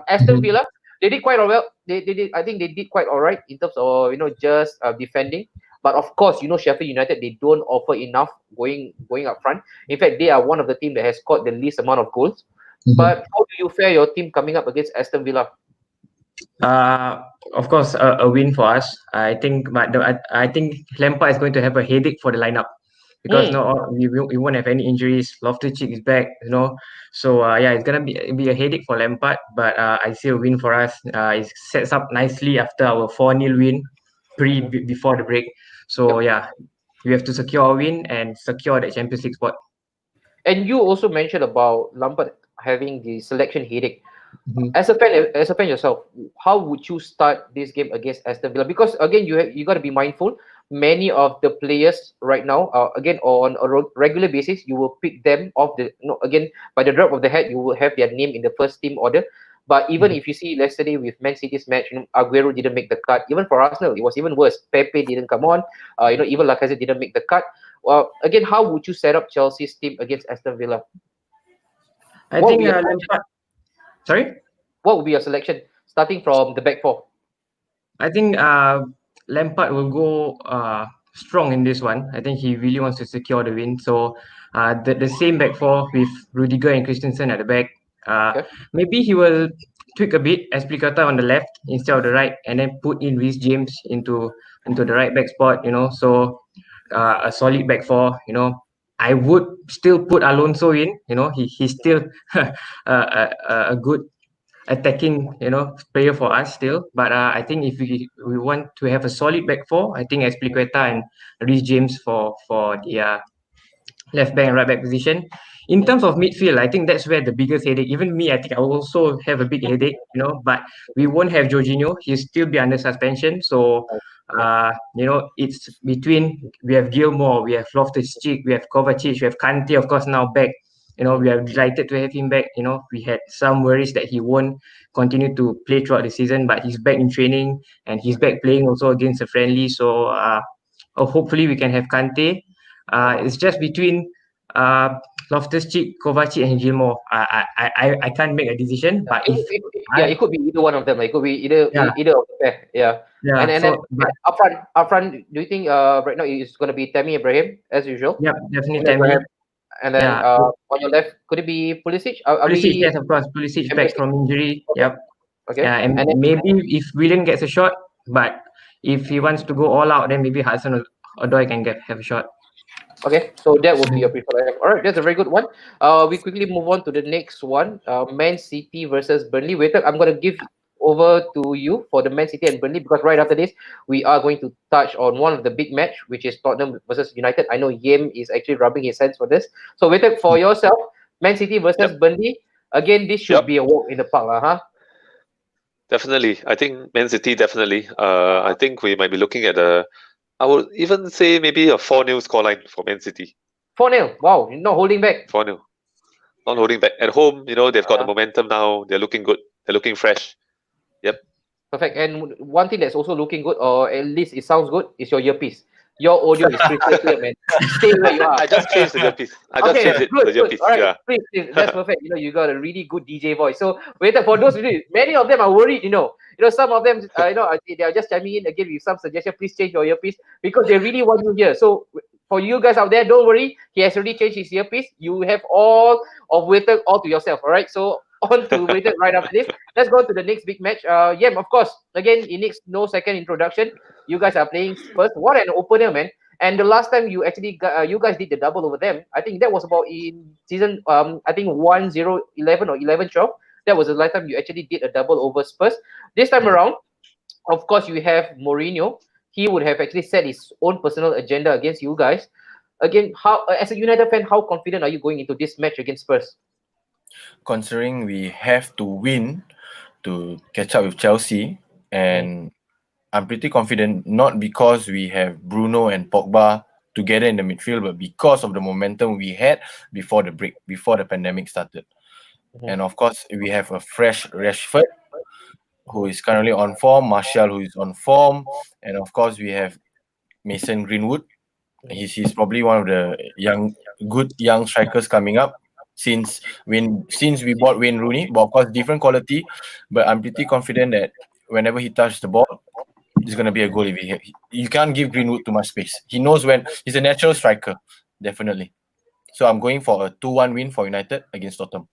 Aston Villa, they did quite well. They did. I think they did quite all right in terms of just defending. But of course, Sheffield United, they don't offer enough going up front. In fact, they are one of the team that has scored the least amount of goals. But how do you fare your team coming up against Aston Villa? Of course, a win for us. I think, but I think Lampard is going to have a headache for the lineup because we won't have any injuries. Loftus-Cheek is back, So yeah, it's gonna be a headache for Lampard. But I see a win for us. It sets up nicely after our 4-0 win before the break. So yeah, we have to secure a win and secure the Champions League spot. And you also mentioned about Lampard having the selection headache. As a fan yourself, how would you start this game against Aston Villa? Because again, you got to be mindful. Many of the players right now, again on a regular basis, you will pick them off again by the drop of the hat. You will have their name in the first team order. But even if you see yesterday with Man City's match, Aguero didn't make the cut. Even for Arsenal, it was even worse. Pepe didn't come on. Even Lacazette didn't make the cut. Well, again, how would you set up Chelsea's team against Aston Villa? I think Lampard. Sorry? What would be your selection starting from the back four? I think Lampard will go strong in this one. I think he really wants to secure the win. So the same back four with Rudiger and Christensen at the back. Maybe he will tweak a bit Azpilicueta on the left instead of the right, and then put in Reece James into the right back spot. So a solid back four. I would still put Alonso in. He's still a good attacking player for us still, but I think if we want to have a solid back four, I think Azpilicueta and Reece James for the left back and right back position. In terms of midfield, I think that's where the biggest headache. Even me, I think I will also have a big headache, but we won't have Jorginho. He'll still be under suspension. So it's between, we have Gilmore, we have Loftus-Cheek, we have Kovacic, we have Kante, of course, now back. We are delighted to have him back. We had some worries that he won't continue to play throughout the season, but he's back in training and he's back playing also against a friendly. So hopefully we can have Kante. It's just between Loftus-Cheek, Kovacic, and Gilmore. I can't make a decision, but it could be either one of them. It could be either of the pair. Yeah. And so, then up front, do you think right now it's going to be Tammy Abraham as usual? Yeah, definitely Tammy. And then on your left, could it be Pulisic? Pulisic, yes, of course. Pulisic back from injury. Yep. Okay. And then, maybe if Willian gets a shot, but if he wants to go all out, then maybe Hudson-Odoi can have a shot. Okay, so that would be your preferred. All right, that's a very good one. We quickly move on to the next one. Man City versus Burnley. Wait, I'm going to give over to you for the Man City and Burnley, because right after this, we are going to touch on one of the big match, which is Tottenham versus United. I know Yem is actually rubbing his hands for this. So wait, for yourself, Man City versus Burnley. Again, this should be a walk in the park, huh? Definitely. I think Man City, definitely. I think we might be looking at I would even say maybe a 4-0 scoreline for Man City. 4-0. Wow, you're not holding back. 4-0. Not holding back. At home, they've got the momentum now. They're looking good. They're looking fresh. Yep. Perfect. And one thing that's also looking good, or at least it sounds good, is your earpiece. Your audio is crystal clear, man. Stay where you are. I just changed the earpiece. Good. The earpiece. All right, yeah. please. That's perfect. You got a really good DJ voice. So wait, for those many of them are worried. Some of them, they are just chiming in again with some suggestion. Please change your earpiece because they really want you here. So for you guys out there, don't worry. He has already changed his earpiece. You have all of Waiter all to yourself. All right. So on to Waiter right after this. Let's go to the next big match. Of course. Again, it needs no second introduction. You guys are playing Spurs. What an opener, man! And the last time you actually you guys did the double over them, I think that was about in season 10-11 or 11-12. That was the last time you actually did a double over Spurs. This time around, of course, you have Mourinho. He would have actually set his own personal agenda against you guys. Again, how as a United fan, how confident are you going into this match against Spurs? Considering we have to win to catch up with Chelsea, and I'm pretty confident, not because we have Bruno and Pogba together in the midfield, but because of the momentum we had before the break, before the pandemic started. And of course, we have a fresh Rashford, who is currently on form, Martial, who is on form, and of course, we have Mason Greenwood, He's probably one of the good young strikers coming up since we bought Wayne Rooney. But of course, different quality. But I'm pretty confident that whenever he touches the ball, it's gonna be a goal. You can't give Greenwood too much space. He knows when. He's a natural striker, definitely. So I'm going for a 2-1 win for United against Tottenham.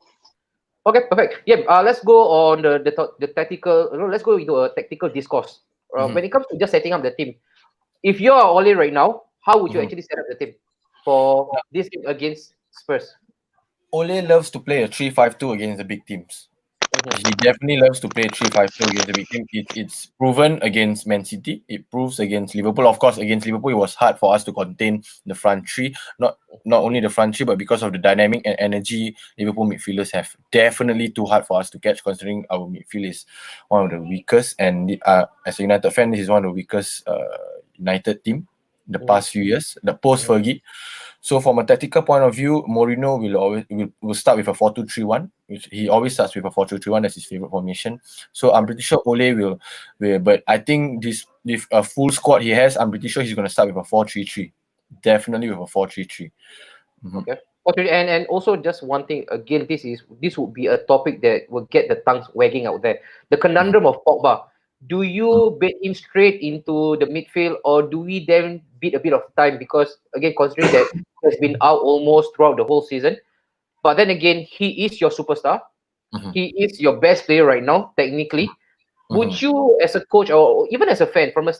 Okay, perfect. Yeah, let's go on the tactical. Let's go into a tactical discourse. When it comes to just setting up the team, if you are Ole right now, how would you actually set up the team for this game against Spurs? Ole loves to play a 3-5-2 against the big teams. He definitely loves to play 3-5-2 against the big team. It's proven against Man City. It proves against Liverpool. Of course, against Liverpool, it was hard for us to contain the front three. Not only the front three, but because of the dynamic and energy Liverpool midfielders have. Definitely too hard for us to catch, considering our midfield is one of the weakest. And as a United fan, this is one of the weakest United team the past few years, the post-Fergie. So from a tactical point of view, Mourinho will start with a 4-2-3-1, which he always starts with a 4-2-3-1. That's his favorite formation. So I'm pretty sure Ole will, but I think this with a full squad he has, I'm pretty sure he's going to start with a 4-3-3. Definitely with a 4-3-3. Okay. Okay, and also just one thing again, this would be a topic that will get the tongues wagging out there. The conundrum of Pogba. Do you bait him straight into the midfield, or do we then beat a bit of time? Because again, considering that he has been out almost throughout the whole season, but then again, he is your superstar. He is your best player right now, technically. Would you, as a coach or even as a fan, from a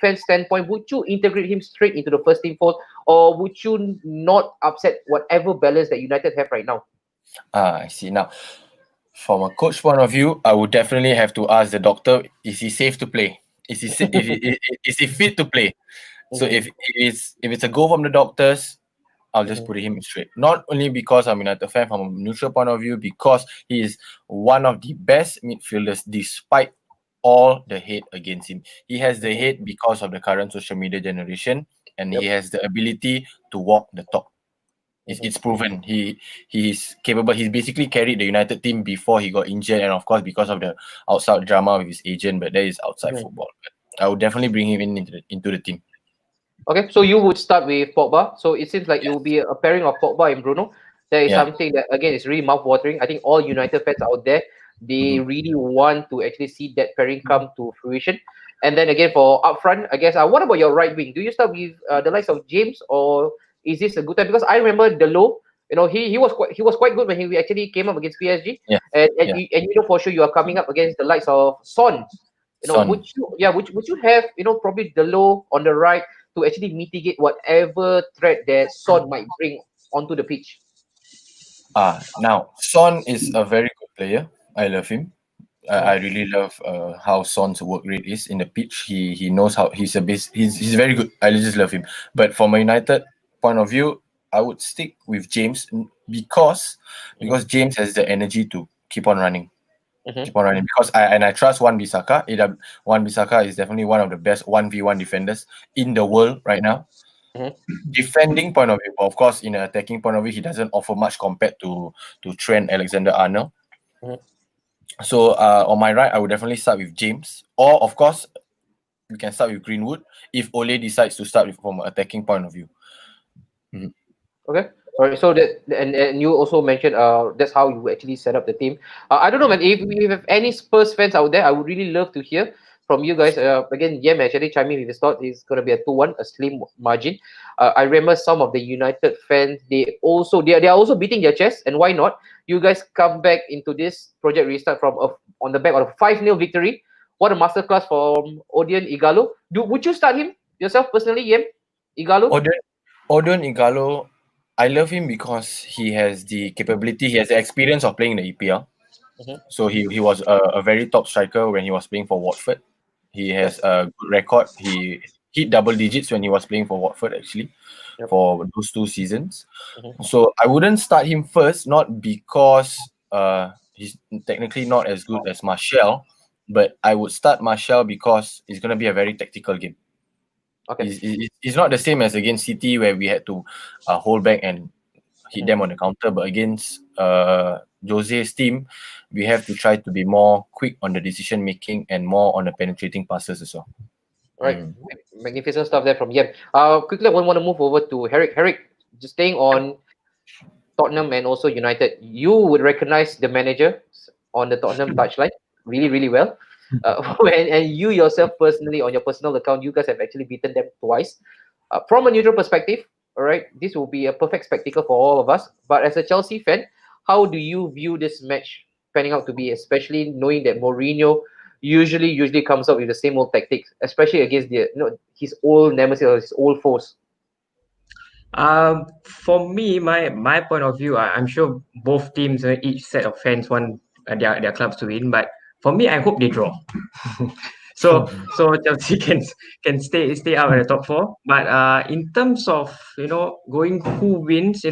fan standpoint, would you integrate him straight into the first team fold, or would you not upset whatever balance that United have right now? I see. Now, from a coach point of view, I would definitely have to ask the doctor: is he safe to play? Is he fit to play? So if it's a go from the doctors, I'll just put him straight. Not only because I'm a United fan, from a neutral point of view, because he is one of the best midfielders despite all the hate against him. He has the hate because of the current social media generation, and he has the ability to walk the talk. It's proven. He's capable. He's basically carried the United team before he got injured, and of course because of the outside drama with his agent. But that is outside football. But I would definitely bring him into the team. Okay, so you would start with Pogba. So it seems like it will be a pairing of Pogba and Bruno. That is something that again is really mouth-watering. I think all United fans out there, they really want to actually see that pairing come to fruition. And then again for upfront, I guess. What about your right wing? Do you start with the likes of James, or is this a good time? Because I remember Delo. He was quite good when he actually came up against PSG. And you know for sure you are coming up against the likes of Son. Would you have probably Delo on the right to actually mitigate whatever threat that Son might bring onto the pitch? Now Son is a very good player. I love him. I really love how Son's work rate is in the pitch. He knows how he's very good. I just love him. But from a United point of view, I would stick with James because James has the energy to keep on running. Because I trust Wan-Bissaka. Wan-Bissaka is definitely one of the best 1v1 defenders in the world right now. Defending point of view, of course, in an attacking point of view, he doesn't offer much compared to Trent Alexander-Arnold. So on my right, I would definitely start with James, or of course, we can start with Greenwood if Ole decides to start from an attacking point of view. Okay. All right. So that and you also mentioned that's how you actually set up the team. I don't know, man. If we have any Spurs fans out there, I would really love to hear from you guys. Again, Yem actually chime in with his thought. It's going to be a 2-1, a slim margin. I remember some of the United fans. They are also beating their chest, and why not? You guys come back into this project restart on the back of a 5-0 victory. What a masterclass from Odion Ighalo. Would you start him yourself personally, Yem? Ighalo? Odion Ighalo, I love him because he has the capability, he has the experience of playing in the EPL. So he was a very top striker when he was playing for Watford. He has a good record. He hit double digits when he was playing for Watford, actually, for those 2 seasons. So I wouldn't start him first, not because he's technically not as good as Martial, but I would start Martial because it's going to be a very tactical game. Okay. It's not the same as against City where we had to hold back and hit them on the counter, but against Jose's team, we have to try to be more quick on the decision making and more on the penetrating passes as well. Right. Magnificent stuff there from Yem. Quickly, I want to move over to Harric. Harric, just staying on Tottenham and also United. You would recognize the manager on the Tottenham touchline really, really well. And you yourself personally, on your personal account, you guys have actually beaten them twice. From a neutral perspective, all right, this will be a perfect spectacle for all of us. But as a Chelsea fan, how do you view this match panning out to be, especially knowing that Mourinho usually comes up with the same old tactics, especially against his old nemesis or his old foes? For me, my point of view, I'm sure both teams, each set of fans want their clubs to win. But for me, I hope they draw. So Chelsea can stay out at the top four. But in terms of going who wins,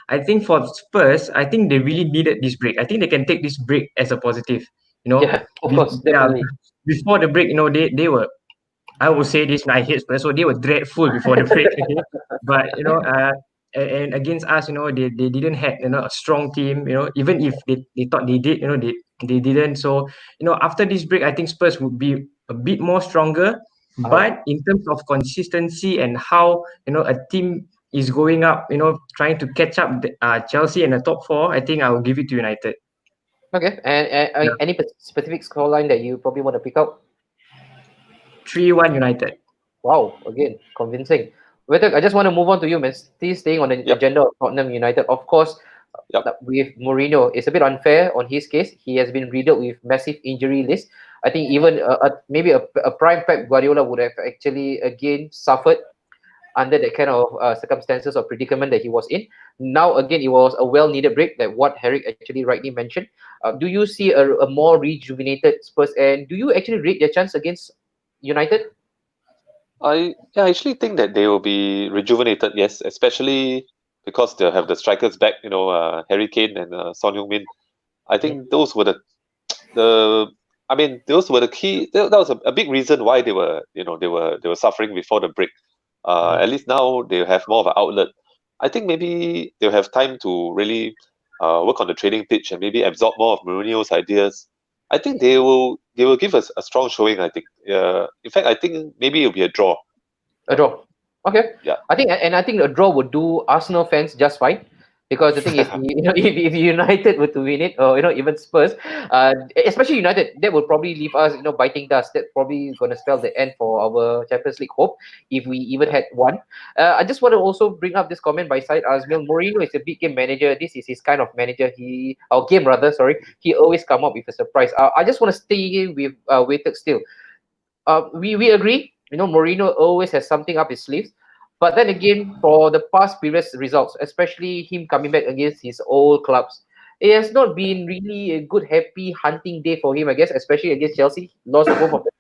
I think for Spurs, I think they really needed this break. I think they can take this break as a positive. Yeah, of course, definitely. Before the break, they were, I would say this, and I hate Spurs, so they were dreadful before the break. Okay? But and against us, they didn't have a strong team. Even if they thought they did, they didn't. So after this break, I think Spurs would be a bit more stronger. But in terms of consistency and how a team is going up, trying to catch up Chelsea in the top four, I think I will give it to United. Okay, and any specific scoreline that you probably want to pick out? 3-1 United. Wow, again, convincing. Wait, I just want to move on to you, man. Still staying on the agenda of Tottenham United. Of course, with Mourinho, it's a bit unfair on his case. He has been riddled with massive injury list. I think even maybe a prime Pep Guardiola would have actually again suffered under that kind of circumstances or predicament that he was in. Now, again, it was a well-needed break, like what Harric actually rightly mentioned. Do you see a more rejuvenated Spurs, and do you actually rate their chance against United? I actually think that they will be rejuvenated, yes, especially because they have the strikers back, Harry Kane and Son Heung-min. I think those were those were the key. That was a big reason why they were suffering before the break. At least now they have more of an outlet. I think maybe they'll have time to really work on the training pitch and maybe absorb more of Mourinho's ideas. I think they will give us a strong showing. I think. In fact, I think maybe it'll be a draw. A draw. Okay. Yeah. I think a draw would do Arsenal fans just fine. Because the thing is, if United were to win it, or even Spurs, especially United, that will probably leave us, biting dust. That's probably going to spell the end for our Champions League hope if we even had one. I just want to also bring up this comment by Syed Azmil. Mourinho is a big game manager. This is his kind of manager. He always come up with a surprise. I just want to stay with Waited still. We agree. Mourinho always has something up his sleeves. But then again, for the past previous results, especially him coming back against his old clubs, it has not been really a good, happy hunting day for him, I guess, especially against Chelsea. Lost both of them.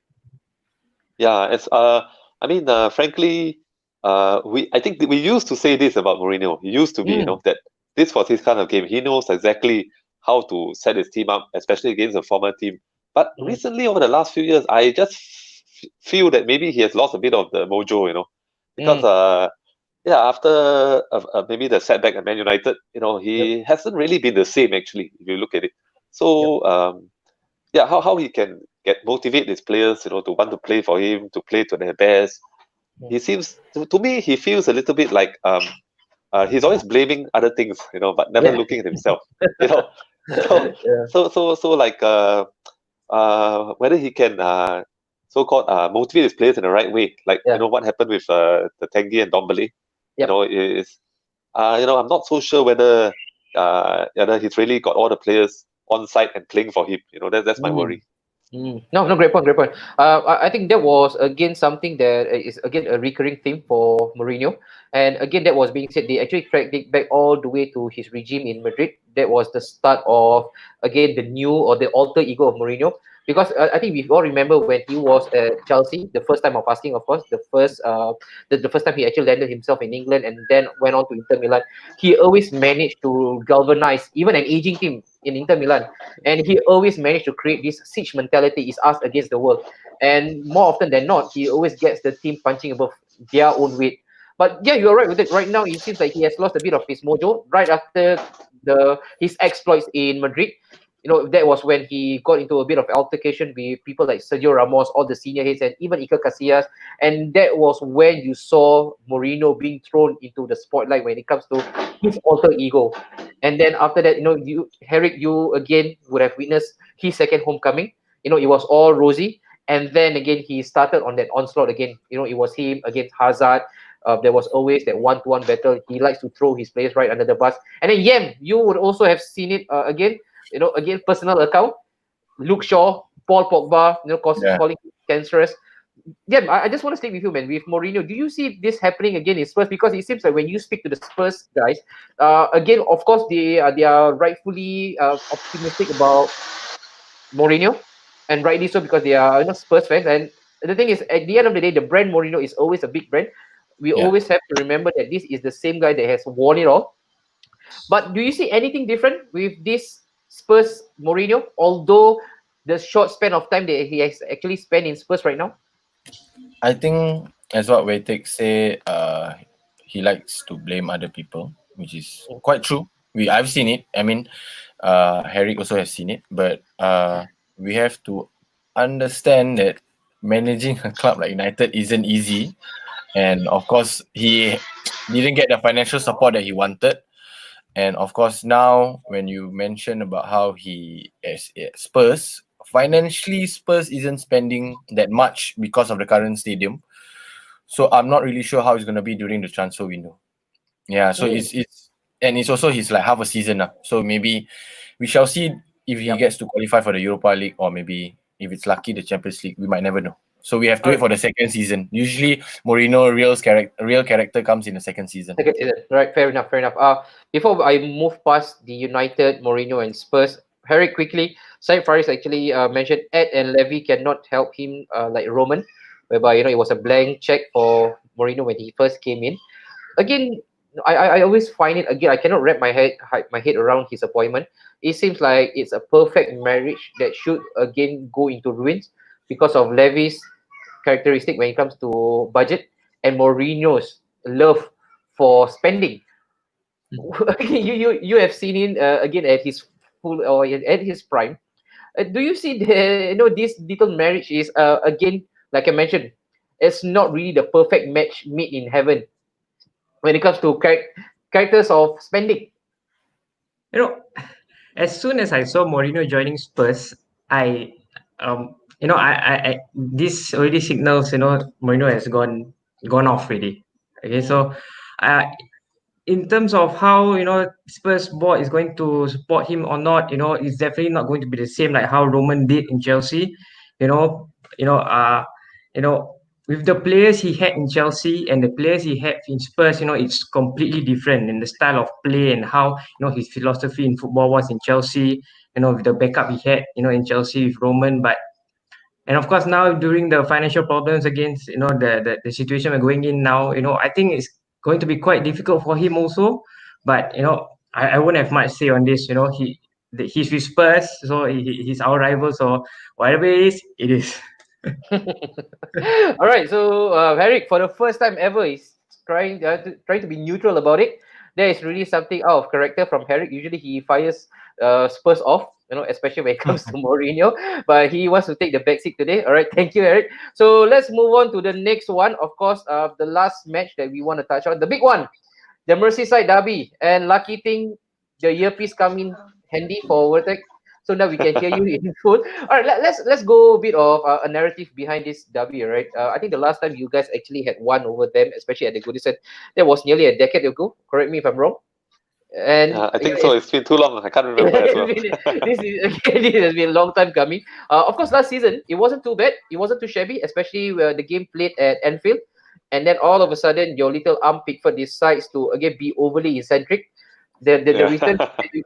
Yeah, frankly, I think we used to say this about Mourinho. He used to be, that this was his kind of game. He knows exactly how to set his team up, especially against a former team. But recently, over the last few years, I just feel that maybe he has lost a bit of the mojo, because after maybe the setback at Man United, he hasn't really been the same actually, if you look at it. So how he can motivate his players, to want to play for him, to play to their best. He seems to me, he feels a little bit like he's always blaming other things, but never looking at himself. So like whether he can so-called motivate his players in the right way, like what happened with the Tanguy and Dombele. I'm not so sure whether he's really got all the players on site and playing for him. That's my worry. No, great point. I think that was again something that is again a recurring theme for Mourinho. And again, that was being said, they actually tracked it back all the way to his regime in Madrid. That was the start of again the new or the alter ego of Mourinho. Because I think we all remember when he was at Chelsea, the first time of asking, of course, the first time he actually landed himself in England and then went on to Inter Milan. He always managed to galvanize even an aging team in Inter Milan, and he always managed to create this siege mentality: is us against the world. And more often than not, he always gets the team punching above their own weight. But yeah, you're right with it. Right now, it seems like he has lost a bit of his mojo right after his exploits in Madrid. that was when he got into a bit of altercation with people like Sergio Ramos, all the senior heads, and even Iker Casillas. And that was when you saw Mourinho being thrown into the spotlight when it comes to his alter ego. And then after that, Harric, you again would have witnessed his second homecoming. It was all rosy. And then again, he started on that onslaught again. It was him against Hazard. There was always that one-to-one battle. He likes to throw his players right under the bus. And then Yem, you would also have seen it again. Again, personal account. Luke Shaw, Paul Pogba, calling him cancerous. Yeah, I just want to stay with you, man. With Mourinho, do you see this happening again in Spurs? Because it seems like when you speak to the Spurs guys, again, of course, they are rightfully optimistic about Mourinho, and rightly so because they are Spurs fans. And the thing is, at the end of the day, the brand Mourinho is always a big brand. We always have to remember that this is the same guy that has won it all. But do you see anything different with this Spurs Mourinho? Although the short span of time that he has actually spent in Spurs right now. I think, as what Waitek say, he likes to blame other people, which is quite true. I've seen it. I mean, Harric also has seen it. But we have to understand that managing a club like United isn't easy. And of course, he didn't get the financial support that he wanted. And of course, now when you mention about how he is at Spurs, financially Spurs isn't spending that much because of the current stadium. So I'm not really sure how it's going to be during the transfer window. Yeah, so it's also his like half a season now. So maybe we shall see if he gets to qualify for the Europa League, or maybe if it's lucky the Champions League. We might never know. So we have to wait for the second season. Usually Mourinho real character comes in the second season. Right, fair enough. Before I move past the United, Mourinho and Spurs, very quickly, Said Faris actually mentioned Ed and Levy cannot help him like Roman, whereby it was a blank check for Mourinho when he first came in. Again, I always find it, again, I cannot wrap my head around his appointment. It seems like it's a perfect marriage that should again go into ruins because of Levy's characteristic when it comes to budget and Mourinho's love for spending. you have seen him again at his full or at his prime. Do you see this little marriage is again, like I mentioned, it's not really the perfect match made in heaven when it comes to characters of spending. As soon as I saw Mourinho joining Spurs, I this already signals Mourinho has gone off already. Okay, so in terms of how Spurs board is going to support him or not, it's definitely not going to be the same like how Roman did in Chelsea. With the players he had in Chelsea and the players he had in Spurs, it's completely different in the style of play and how his philosophy in football was in Chelsea. With the backup he had, in Chelsea with Roman, and of course now during the financial problems against the situation we're going in now, I think it's going to be quite difficult for him also. But I won't have much say on this. He's with Spurs, so he's our rival. So whatever it is. All right, so Harric, for the first time ever, is trying to be neutral about it. There is really something out of character from Harric. Usually he fires Spurs off, especially when it comes to Mourinho. But he wants to take the backseat today. All right, thank you, Harric. So let's move on to the next one. Of course, the last match that we want to touch on, the big one, the Merseyside derby. And lucky thing, the earpiece come in handy for Wertek. So now we can hear you in full. All right, let's go a bit of a narrative behind this derby, right? I think the last time you guys actually had one over them, especially at the Goodison, that was nearly a decade ago. Correct me if I'm wrong. And I think so. It's been too long. I can't remember as well. this has been a long time coming. Of course, last season it wasn't too bad. It wasn't too shabby, especially the game played at Anfield. And then all of a sudden, your little arm Pickford decides to again be overly eccentric. The return,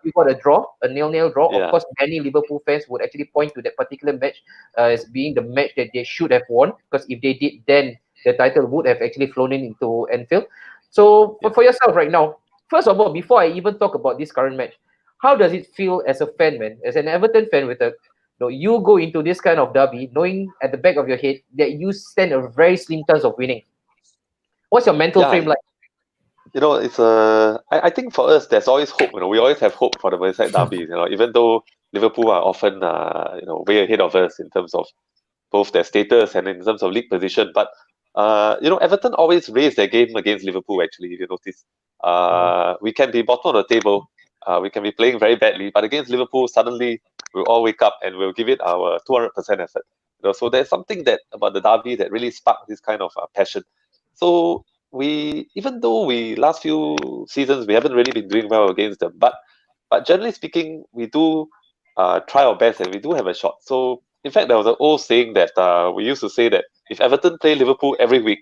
we got a 0-0 draw. Of course, many Liverpool fans would actually point to that particular match as being the match that they should have won, because if they did, then the title would have actually flown into Anfield. So for yourself right now, first of all, before I even talk about this current match, how does it feel as a fan, man, as an Everton fan, with you go into this kind of derby knowing at the back of your head that you stand a very slim chance of winning? What's your mental frame like? It's I think for us, there's always hope. We always have hope for the Merseyside derbies. Even though Liverpool are often way ahead of us in terms of both their status and in terms of league position. But Everton always raise their game against Liverpool. Actually, if you notice, we can be bottom of the table, we can be playing very badly, but against Liverpool, suddenly we'll all wake up and we'll give it our 200% effort. So there's something that about the derby that really sparked this kind of passion. So even though we last few seasons we haven't really been doing well against them, but generally speaking, we do try our best and we do have a shot. So in fact, there was an old saying that we used to say that if Everton play Liverpool every week,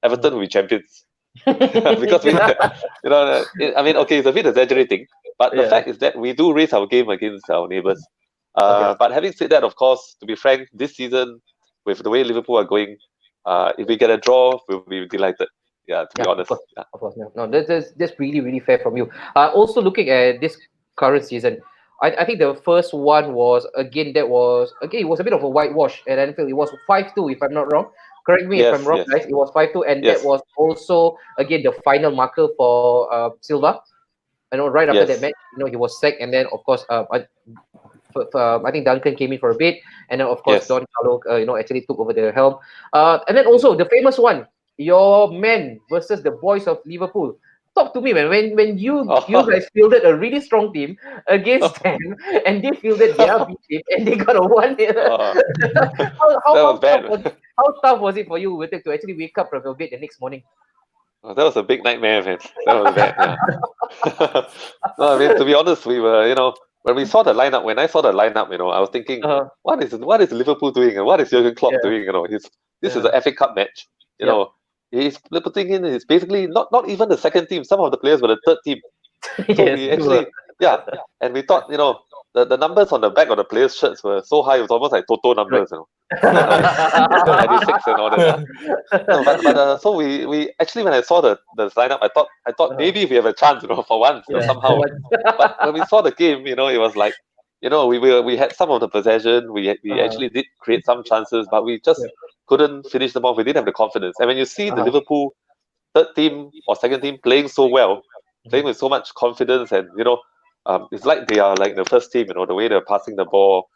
Everton will be champions. Because I mean, okay, it's a bit exaggerating, but the fact is that we do raise our game against our neighbours. But having said that, of course, to be frank, this season with the way Liverpool are going, if we get a draw, we'll be delighted. Yeah, to be honest. Of course, no, that's really fair from you. Also looking at this current season, I think the first one was it was a bit of a whitewash at Anfield. It was 5-2 if I'm not wrong. Correct me if I'm wrong, guys. It was 5-2, and that was also again the final marker for Silva. Right after that match, he was sacked, and then of course, I think Duncan came in for a bit, and then of course Don Carlo, actually took over the helm. And then also the famous one, your men versus the boys of Liverpool. Talk to me, man. When you guys fielded a really strong team against them, and they fielded their B team, and they got a 1-0. How tough was it for you, Witek, to actually wake up from your bed the next morning? Oh, that was a big nightmare, man. That was bad. Yeah. No, I mean, to be honest, we were, when I saw the lineup, I was thinking, what is Liverpool doing, and what is Jurgen Klopp doing? This is an FA Cup match. He's putting in. It's basically not even the second team. Some of the players were the third team. So we actually, and we thought, the numbers on the back of the players' shirts were so high. It was almost like Toto numbers, 96 and all that. So we actually, when I saw the lineup, I thought maybe we have a chance, for once, somehow. But when we saw the game, it was like, we had some of the possession. We actually did create some chances, but we just couldn't finish them off. We didn't have the confidence. And when you see the Liverpool third team or second team playing so well, playing with so much confidence, and it's like they are like the first team. The way they're passing the ball,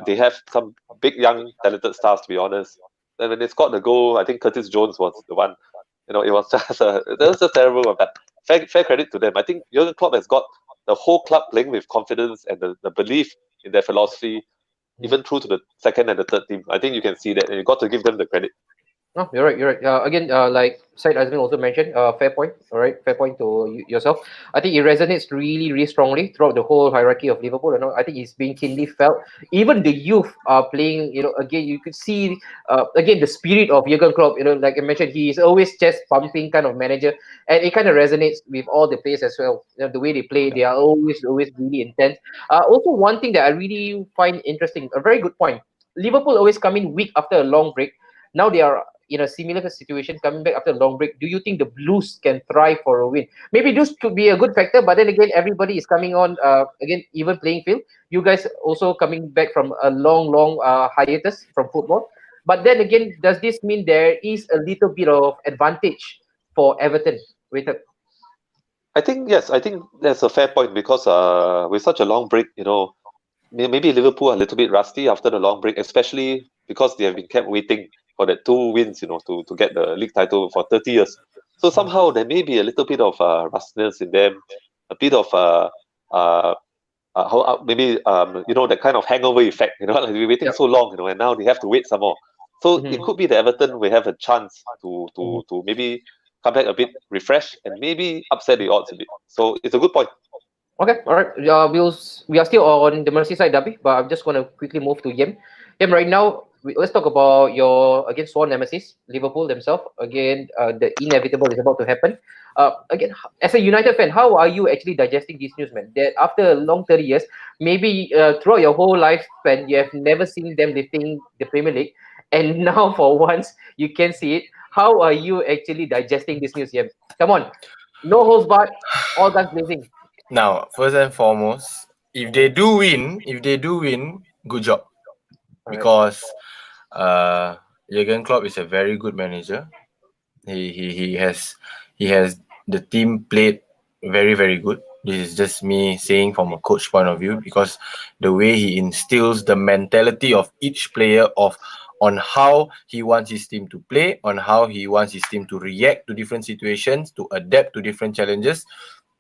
they have some big young talented stars, to be honest. And when they scored the goal, I think Curtis Jones was the one. It was just terrible. But fair credit to them. I think Jurgen Klopp has got the whole club playing with confidence and the belief in their philosophy, even through to the second and the third team. I think you can see that, and you got to give them the credit. No, you're right. Again, like Syed Azmin also mentioned, fair point. All right, fair point to yourself. I think it resonates really strongly throughout the whole hierarchy of Liverpool. I think it's being keenly felt. Even the youth are playing. Again, you could see again the spirit of Jurgen Klopp. Like I mentioned, he's always chest pumping kind of manager, and it kind of resonates with all the players as well. The way they play, they are always really intense. Also, one thing that I really find interesting, a very good point. Liverpool always come in weak after a long break. Now they are in a similar situation, coming back after a long break. Do you think the Blues can thrive for a win? Maybe this could be a good factor, but then again, everybody is coming on again, even playing field. You guys also coming back from a long hiatus from football. But then again, does this mean there is a little bit of advantage for Everton? I think yes. I think that's a fair point, because with such a long break, maybe Liverpool are a little bit rusty after the long break, especially because they have been kept waiting for that 2 wins, to get the league title for 30 years. So somehow there may be a little bit of rustiness in them, a bit of maybe that kind of hangover effect. Like we're waiting so long, and now they have to wait some more. So it could be that Everton will have a chance to maybe come back a bit refreshed and maybe upset the odds a bit. So it's a good point. Okay, all right. We are still on the Merseyside derby, but I'm just going to quickly move to Yem. Yem, right now, let's talk about your against sworn nemesis, Liverpool themselves. Again, the inevitable is about to happen. Again, as a United fan, how are you actually digesting this news, man? That after a long 30 years, maybe throughout your whole lifespan, you have never seen them lifting the Premier League, and now for once you can see it. How are you actually digesting this news, Yem? Come on, no holds barred, all guns blazing. Now, first and foremost, if they do win, good job. Because Jurgen Klopp is a very good manager. He has the team played very good. This is just me saying from a coach point of view, because the way he instills the mentality of each player on how he wants his team to play, on how he wants his team to react to different situations, to adapt to different challenges.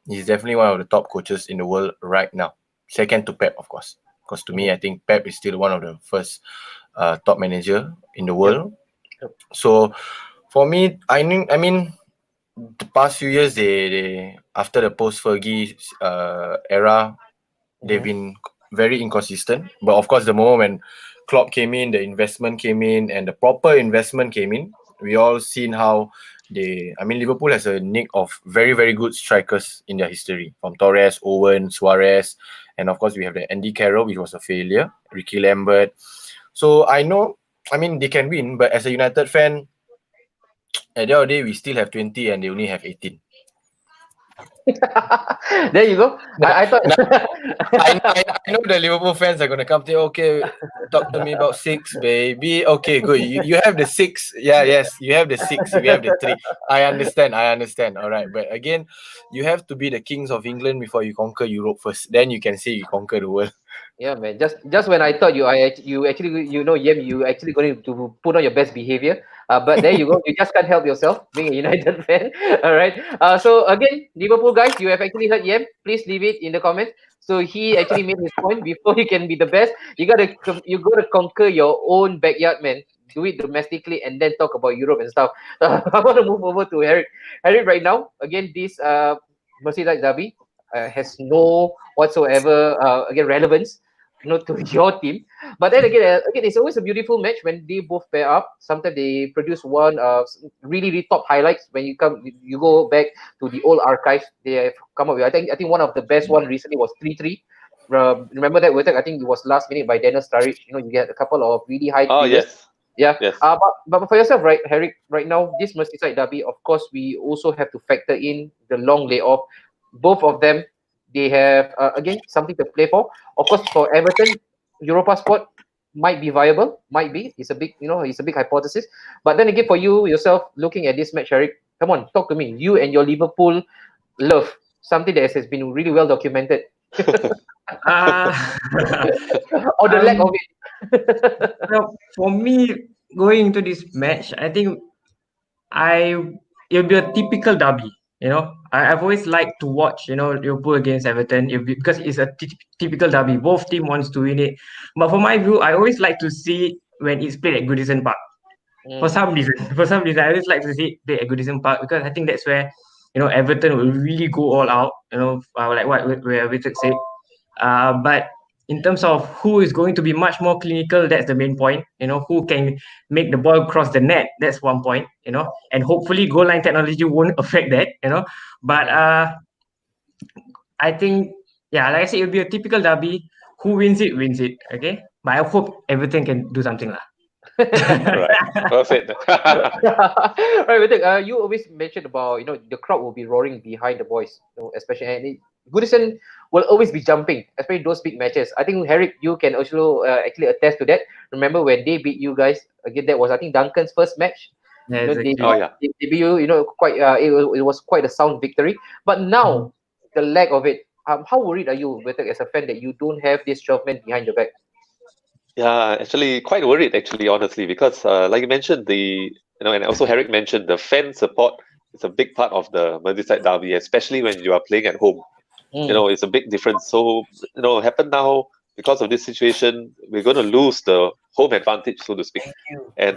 He's definitely one of the top coaches in the world right now. Second to Pep, of course. Because to me, I think Pep is still one of the first top manager in the world. Yep. So for me, I mean, the past few years, they after the post-Fergie era, they've been very inconsistent. But of course, the moment when Klopp came in, the investment came in, and the proper investment came in, we all seen how Liverpool has a nick of very, very good strikers in their history, from Torres, Owen, Suarez, and of course we have the Andy Carroll, which was a failure, Ricky Lambert. So they can win, but as a United fan, at the end of the day, we still have 20 and they only have 18. There you go. I thought I know the Liverpool fans are going to come to you, okay, talk to me about 6, baby. Okay, good. You have the 6. Yeah, yes, you have the 6. You have the 3. I understand. All right. But again, you have to be the kings of England before you conquer Europe first. Then you can say you conquer the world. Yeah, man. Just when I thought you actually Yem, you actually going to put on your best behavior. But there you go. You just can't help yourself being a United fan. All right. So again, Liverpool guys, you have actually heard Yem. Please leave it in the comments. So he actually made his point. Before you can be the best, you gotta conquer your own backyard, man. Do it domestically and then talk about Europe and stuff. I want to move over to Harric. Harric, right now, again, this Merseyside derby has no whatsoever relevance to your team. But then again, it's always a beautiful match when they both pair up. Sometimes they produce one really, really top highlights. When you go back to the old archives, they have come up with. I think one of the best one recently was 3-3. Remember that? I think it was last minute by Dennis Sturridge. You get a couple of really high. Oh yes. Yeah. Yes. But for yourself, right, Harric, right now, this Merseyside derby, of course, we also have to factor in the long layoff. Both of them, they have again something to play for. Of course, for Everton, Europa spot might be viable. Might be. It's a big, it's a big hypothesis. But then again, for you yourself, looking at this match, Harric, come on, talk to me. You and your Liverpool love, something that has been really well documented. Or the lack of it. Well, for me, going into this match, I think it'll be a typical derby. I've always liked to watch, Liverpool against Everton because it's a typical derby. Both team wants to win it. But for my view, I always like to see it when it's played at Goodison Park. For some reason, I always like to see it played at Goodison Park because I think that's where, Everton will really go all out, like what Victor said. But in terms of who is going to be much more clinical, that's the main point. Who can make the ball cross the net, that's one point. And hopefully goal line technology won't affect that. But I think, like I said, it'll be a typical derby. Who wins it, wins it. Okay, but I hope Everton can do something lah. Right. Perfect. Right, Victor, you always mentioned about the crowd will be roaring behind the boys, especially Goodison will always be jumping, especially those big matches. I think Harric, you can also actually attest to that. Remember when they beat you guys again? That was, I think, Duncan's first match. Yeah, exactly. They beat you. Quite. It was quite a sound victory. But now the lack of it. How worried are you, Victor, as a fan, that you don't have this 12 men behind your back? Yeah, actually, quite worried. Actually, honestly, because like you mentioned, and also Harric mentioned, the fan support is a big part of the Merseyside derby, especially when you are playing at home. It's a big difference. So, happen now because of this situation, we're going to lose the home advantage, so to speak. And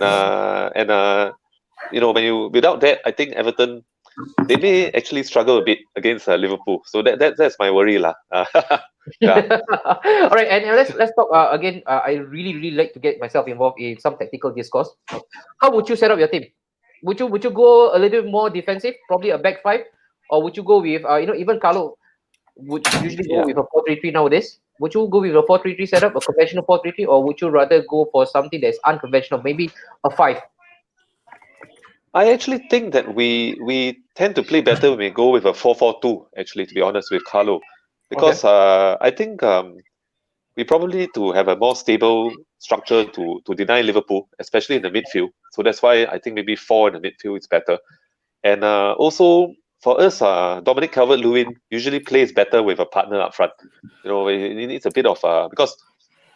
without that, I think Everton, they may actually struggle a bit against Liverpool. So that's my worry, lah. Yeah. All right, and let's talk again. I really like to get myself involved in some tactical discourse. How would you set up your team? Would you go a little bit more defensive, probably a back five, or would you go with even Carlo would usually go with a 4-3-3 nowadays? Would you go with a 4-3-3 setup, a conventional 4-3-3, or would you rather go for something that's unconventional, maybe a 5? I actually think that we tend to play better when we go with a 4-4-2, actually, to be honest, with Carlo. Because I think we probably need to have a more stable structure to deny Liverpool, especially in the midfield. So that's why I think maybe 4 in the midfield is better. And also, for us, Dominic Calvert-Lewin usually plays better with a partner up front. He needs a bit of because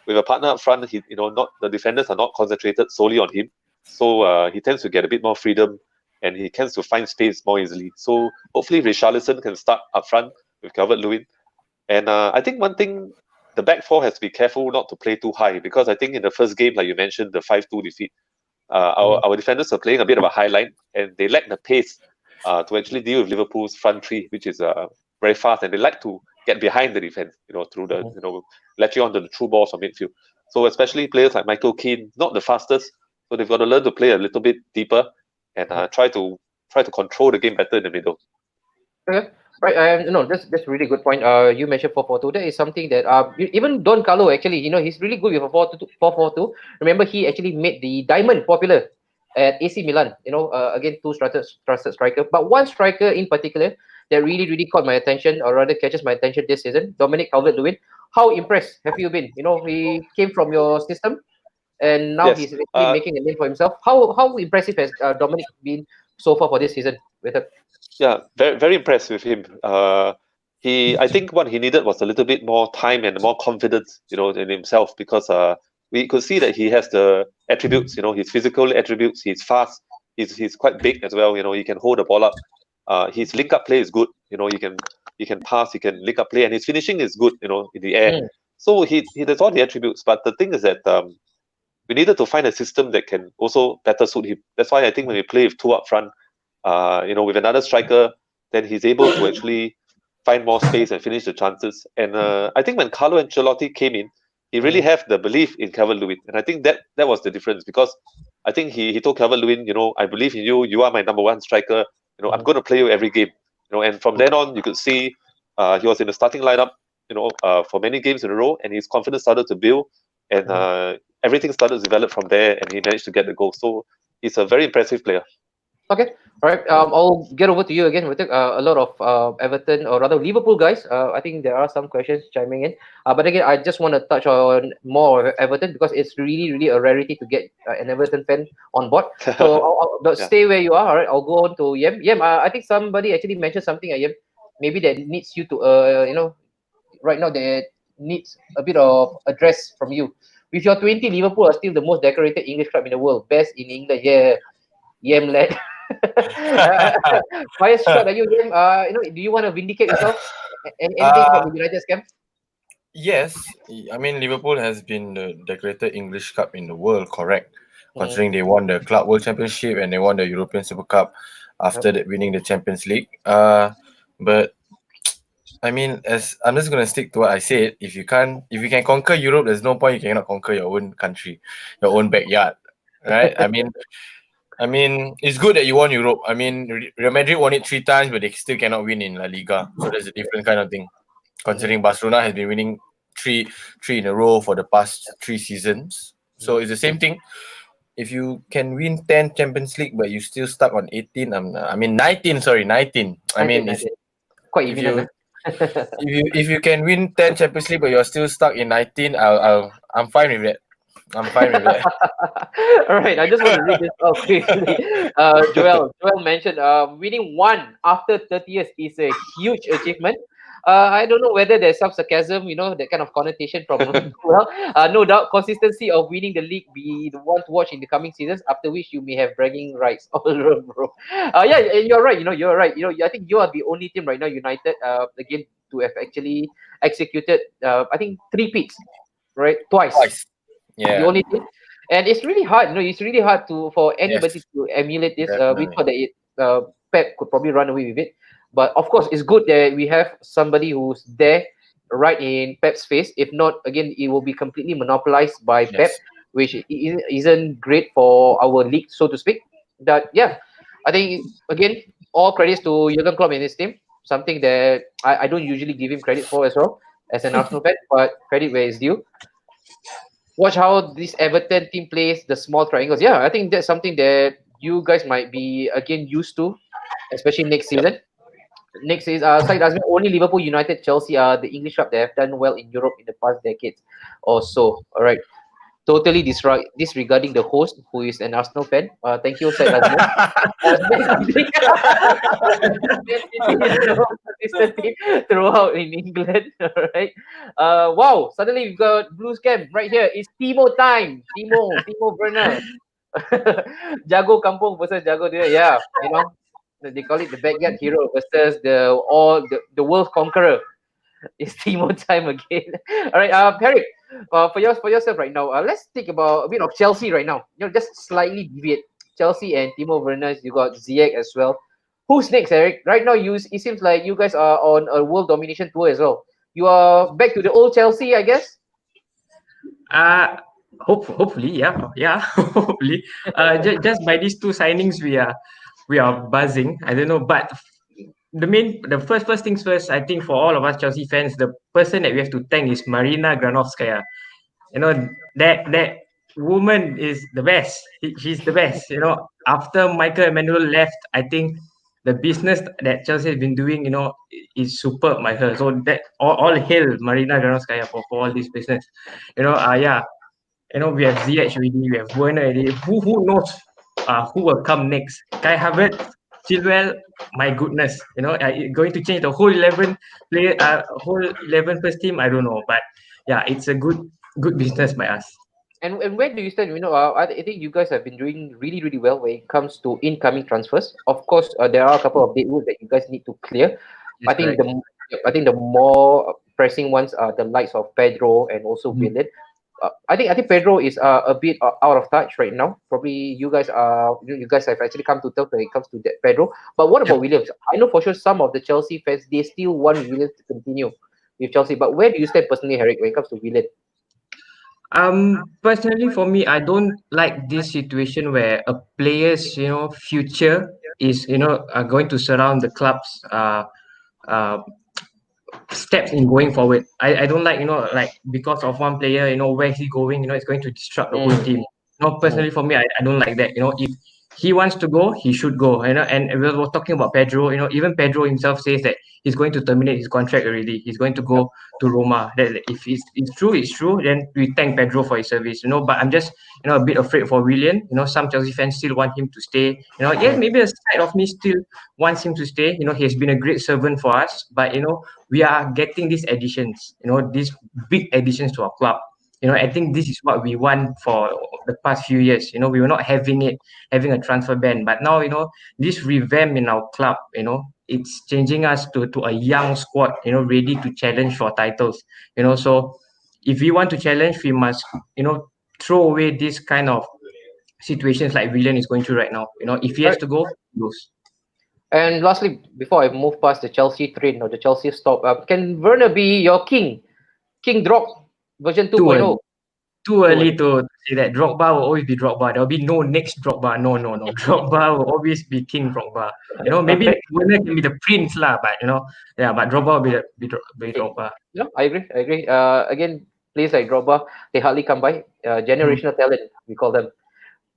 with a partner up front, not the defenders are not concentrated solely on him, so he tends to get a bit more freedom and he tends to find space more easily. So hopefully Richarlison can start up front with Calvert-Lewin. And I think one thing, the back four has to be careful not to play too high, because I think in the first game, like you mentioned, the 5-2 defeat, our defenders are playing a bit of a high line and they lack the pace to actually deal with Liverpool's front three, which is very fast, and they like to get behind the defense, through the, latching onto the through balls from midfield. So especially players like Michael Keane, not the fastest, so they've got to learn to play a little bit deeper and try to control the game better in the middle. Okay. Right, no, that's a really good point. You mentioned 4-4-2. That is something that even Don Carlo actually, he's really good with a 4-4-2. Remember, he actually made the diamond popular at AC Milan. Again, two trusted striker, but one striker in particular that really caught my attention, or rather catches my attention this season, Dominic Calvert-Lewin. How impressed have you been? He came from your system, and now Yes, he's actually making a name for himself. How impressive has Dominic been so far for this season with it? Yeah, very very impressed with him. I think what he needed was a little bit more time and more confidence, in himself, because we could see that he has the attributes, his physical attributes. He's fast. He's quite big as well. He can hold the ball up. His link up play is good. He can pass. He can link up play, and his finishing is good. In the air. So he has all the attributes. But the thing is that we needed to find a system that can also better suit him. That's why I think when we play with two up front, with another striker, then he's able to actually find more space and finish the chances. And I think when Carlo Ancelotti came in, he really have the belief in Calvert-Lewin, and I think that was the difference, because I think he told Calvert-Lewin, I believe in you. You are my number one striker. I'm going to play you every game. And from then on, you could see he was in the starting lineup, for many games in a row, and his confidence started to build, and everything started to develop from there, and he managed to get the goal. So he's a very impressive player. Okay, all right. I'll get over to you again. We took a lot of Everton, or rather Liverpool guys. I think there are some questions chiming in. But again, I just want to touch on more of Everton, because it's really a rarity to get an Everton fan on board. So but stay where you are. All right, I'll go on to Yem. Yem, I think somebody actually mentioned something. Yem, maybe that needs you to right now that needs a bit of address from you. With your 20, Liverpool are still the most decorated English club in the world. Best in England. Yeah, Yem lad. Fire shot at you, Yem. Do you want to vindicate yourself? Anything from the United camp? Yes, I mean Liverpool has been the decorated English Cup in the world, correct? Considering they won the Club World Championship and they won the European Super Cup after that winning the Champions League. But I mean, as I'm just gonna stick to what I said. If you can conquer Europe, there's no point you cannot conquer your own country, your own backyard, right? I mean, it's good that you won Europe. I mean, Real Madrid won it 3 times, but they still cannot win in La Liga. So that's a different kind of thing. Considering Barcelona has been winning three in a row for the past 3 seasons. So it's the same thing. If you can win 10 Champions League, but you still stuck on 18, 19. Sorry, 19. I mean, it's quite even. if you can win 10 Champions League, but you're still stuck in 19, I'm fine with that. I'm fine with that. All right, I just want to read this out quickly. Joel mentioned winning 1 after 30 years is a huge achievement. I don't know whether there's some sarcasm, that kind of connotation from Joel. No doubt, consistency of winning the league be the one to watch in the coming seasons, after which you may have bragging rights all around, bro. Yeah, you're right. You're right. I think you are the only team right now, United, again, to have actually executed, I think, 3 peats, right? Twice. Yeah. The only thing, and it's really hard. It's really hard for anybody to emulate this. We thought that Pep could probably run away with it, but of course, it's good that we have somebody who's there, right in Pep's face. If not, again, it will be completely monopolized by Pep, which isn't great for our league, so to speak. That I think again, all credits to Jurgen Klopp and his team. Something that I don't usually give him credit for as well as an Arsenal fan, but credit where it's due. Watch how this Everton team plays the small triangles. Yeah, I think that's something that you guys might be again used to, especially next season. Next is Said Azmi, only Liverpool, United, Chelsea are the English club that have done well in Europe in the past decades or so. All right. totally disregarding the host, who is an Arsenal fan. Thank you, Said Azmo. Man City is the most consistent team throughout in England. All right. Wow. Suddenly we've got blue scam right here. It's Timo time. Timo Werner. Jago Kampung versus Jago Dia. Yeah, they call it the backyard hero versus the world conqueror. It's Timo time again. All right, Harric, for yourself right now, let's think about a bit of Chelsea right now. Just slightly deviate. Chelsea and Timo Werner. You got Ziyech as well. Who's next, Eric? Right now, it seems like you guys are on a world domination tour as well. You are back to the old Chelsea, I guess. Hopefully, yeah, hopefully. Just by these two signings, we are buzzing. I don't know, but the first things first. I think for all of us Chelsea fans, the person that we have to thank is Marina Granovskaya. That woman is the best. She's the best. After Michael Emmanuel left, I think the business that Chelsea has been doing, is superb by her. So that all hail Marina Granovskaya for all this business. Yeah. We have Ziyech already, we have Werner already. Who knows who will come next? Kai Havertz, Chilwell, my goodness. Going to change the whole 11 player, whole 11 first team. I don't know, but yeah, it's a good business by us. And where do you stand? I think you guys have been doing really, really well when it comes to incoming transfers. Of course, there are a couple of deadwood that you guys need to clear. Yes, I think correct. the more pressing ones are the likes of Pedro and also Willian. I think Pedro is a bit out of touch right now. Probably you guys have actually come to terms when it comes to that Pedro. But what about Williams? I know for sure some of the Chelsea fans, they still want Williams to continue with Chelsea. But where do you stand personally, Harric, when it comes to Willian? Personally, for me, I don't like this situation where a player's future is going to surround the club's uh steps in going forward. I don't like like because of one player, where he's going, it's going to disrupt the whole team. Personally for me, I don't like that. If he wants to go, he should go. And we were talking about Pedro. Even Pedro himself says that he's going to terminate his contract already. He's going to go to Roma. That if it's true, it's true. Then we thank Pedro for his service. But I'm just a bit afraid for Willian. Some Chelsea fans still want him to stay. Yes, maybe a side of me still wants him to stay. He has been a great servant for us. But we are getting these additions. These big additions to our club. I think this is what we want for the past few years. We were not having a transfer ban, but now, this revamp in our club, it's changing us to a young squad, ready to challenge for titles. So if we want to challenge, we must, throw away this kind of situations like Willian is going through right now. If he has to go, he goes. And lastly, before I move past the Chelsea train or the Chelsea stop, can Werner be your king drop version 2.0? Too early to say that. Drogba will always be Drogba. There will be no next Drogba. No. Drogba will always be King Drogba. Maybe Werner can be the prince lah, but but Drogba will be Drogba. Yeah, I agree. Again, players like Drogba, they hardly come by. Generational talent, we call them.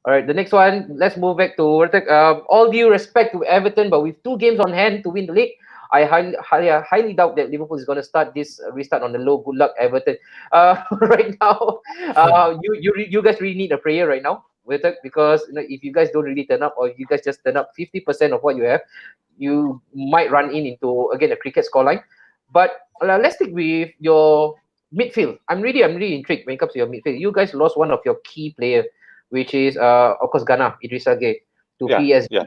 All right, the next one. Let's move back to all due respect to Everton, but with 2 games on hand to win the league, I highly doubt that Liverpool is going to restart on the low. Good luck, Everton. Right now, you guys really need a prayer right now, because if you guys don't really turn up, or if you guys just turn up 50% of what you have, you might run into again a cricket scoreline. But let's stick with your midfield. I'm really intrigued when it comes to your midfield. You guys lost one of your key players, which is of course Ghana, Idrissa Gueye, to PSG. Yeah.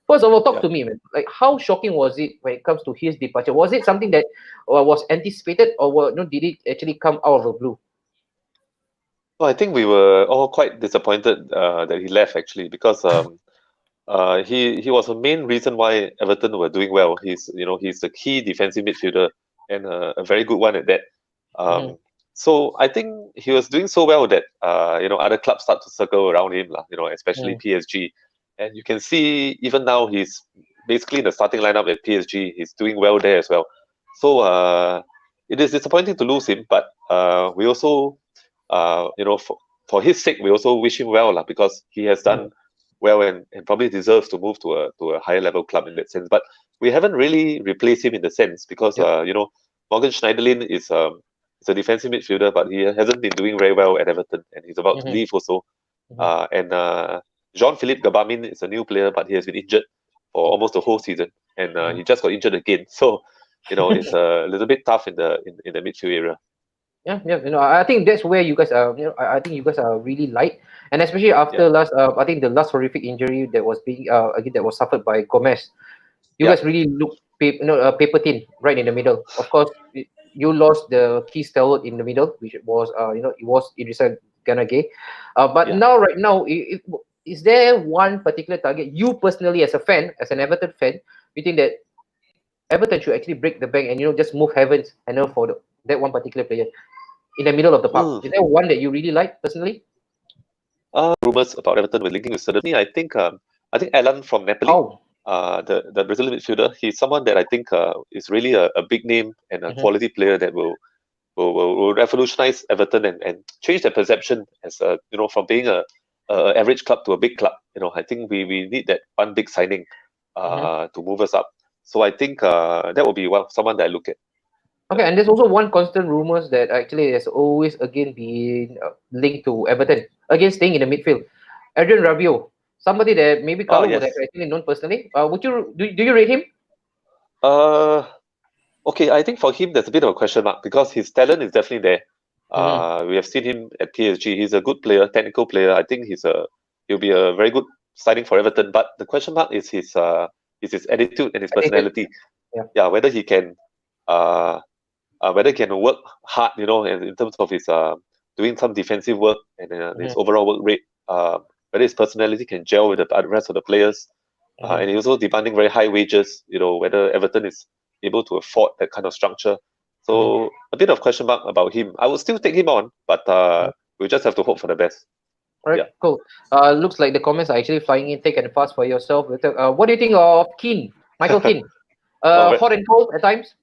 First of all, talk to me, man. Like, how shocking was it when it comes to his departure? Was it something that was anticipated, or did it actually come out of the blue? Well, I think we were all quite disappointed that he left, actually, because he was the main reason why Everton were doing well. He's the key defensive midfielder, and a very good one at that. So I think he was doing so well that other clubs start to circle around him, especially PSG. And you can see even now he's basically in the starting lineup at PSG. He's doing well there as well. So it is disappointing to lose him, but we also, for his sake, we also wish him well, because he has done well and probably deserves to move to a higher level club in that sense. But we haven't really replaced him in the sense, because Morgan Schneiderlin is He's a defensive midfielder, but he hasn't been doing very well at Everton, and he's about to Mhm. leave also. Mhm. And Jean-Philippe Gabamin is a new player, but he has been injured for almost the whole season, and he just got injured again. So, it's a little bit tough in the midfield area. Yeah, I think that's where you guys are. I think you guys are really light, and especially after last. I think the last horrific injury that was being again that was suffered by Gomez. You Yeah. guys really look paper thin right in the middle. Of course, you lost the key stalwart in the middle, which was it was Idrissa Gana Gueye. But Yeah. right now, is there one particular target you personally, as a fan, as an Everton fan, you think that Everton should actually break the bank and just move heavens and for that one particular player in the middle of the park? Is there one that you really like personally? Rumors about Everton were linking with certainly. I think Alan from Napoli, Oh, the Brazilian midfielder, he's someone that I think is really a big name and a Mhm. quality player that will revolutionize Everton and change their perception as from being a average club to a big club. I think we need that one big signing to move us up. So I think that will be someone that I look at. okay. And there's also one constant rumors that actually has always again been linked to Everton again staying in the midfield. Adrian Rabiot, somebody that maybe Oh, Carlo would yes. have actually known personally. Would you do you rate him? Okay, I think for him there's a bit of a question mark because his talent is definitely there. Mhm. We have seen him at PSG. He's a good player, technical player. I think he'll be a very good signing for Everton. But the question mark is his attitude and his Attitude. personality. Yeah. Yeah, whether he can work hard, in terms of his doing some defensive work and his Mhm. overall work rate. Whether his personality can gel with the rest of the players. Mhm. And he's also demanding very high wages. Whether Everton is able to afford that kind of structure. So a bit of question mark about him. I would still take him on, but we just have to hope for the best. All right, Yeah. cool. Looks like the comments are actually flying in thick and fast for yourself. What do you think of Keane, Michael Keane? Oh, Hot and cold at times.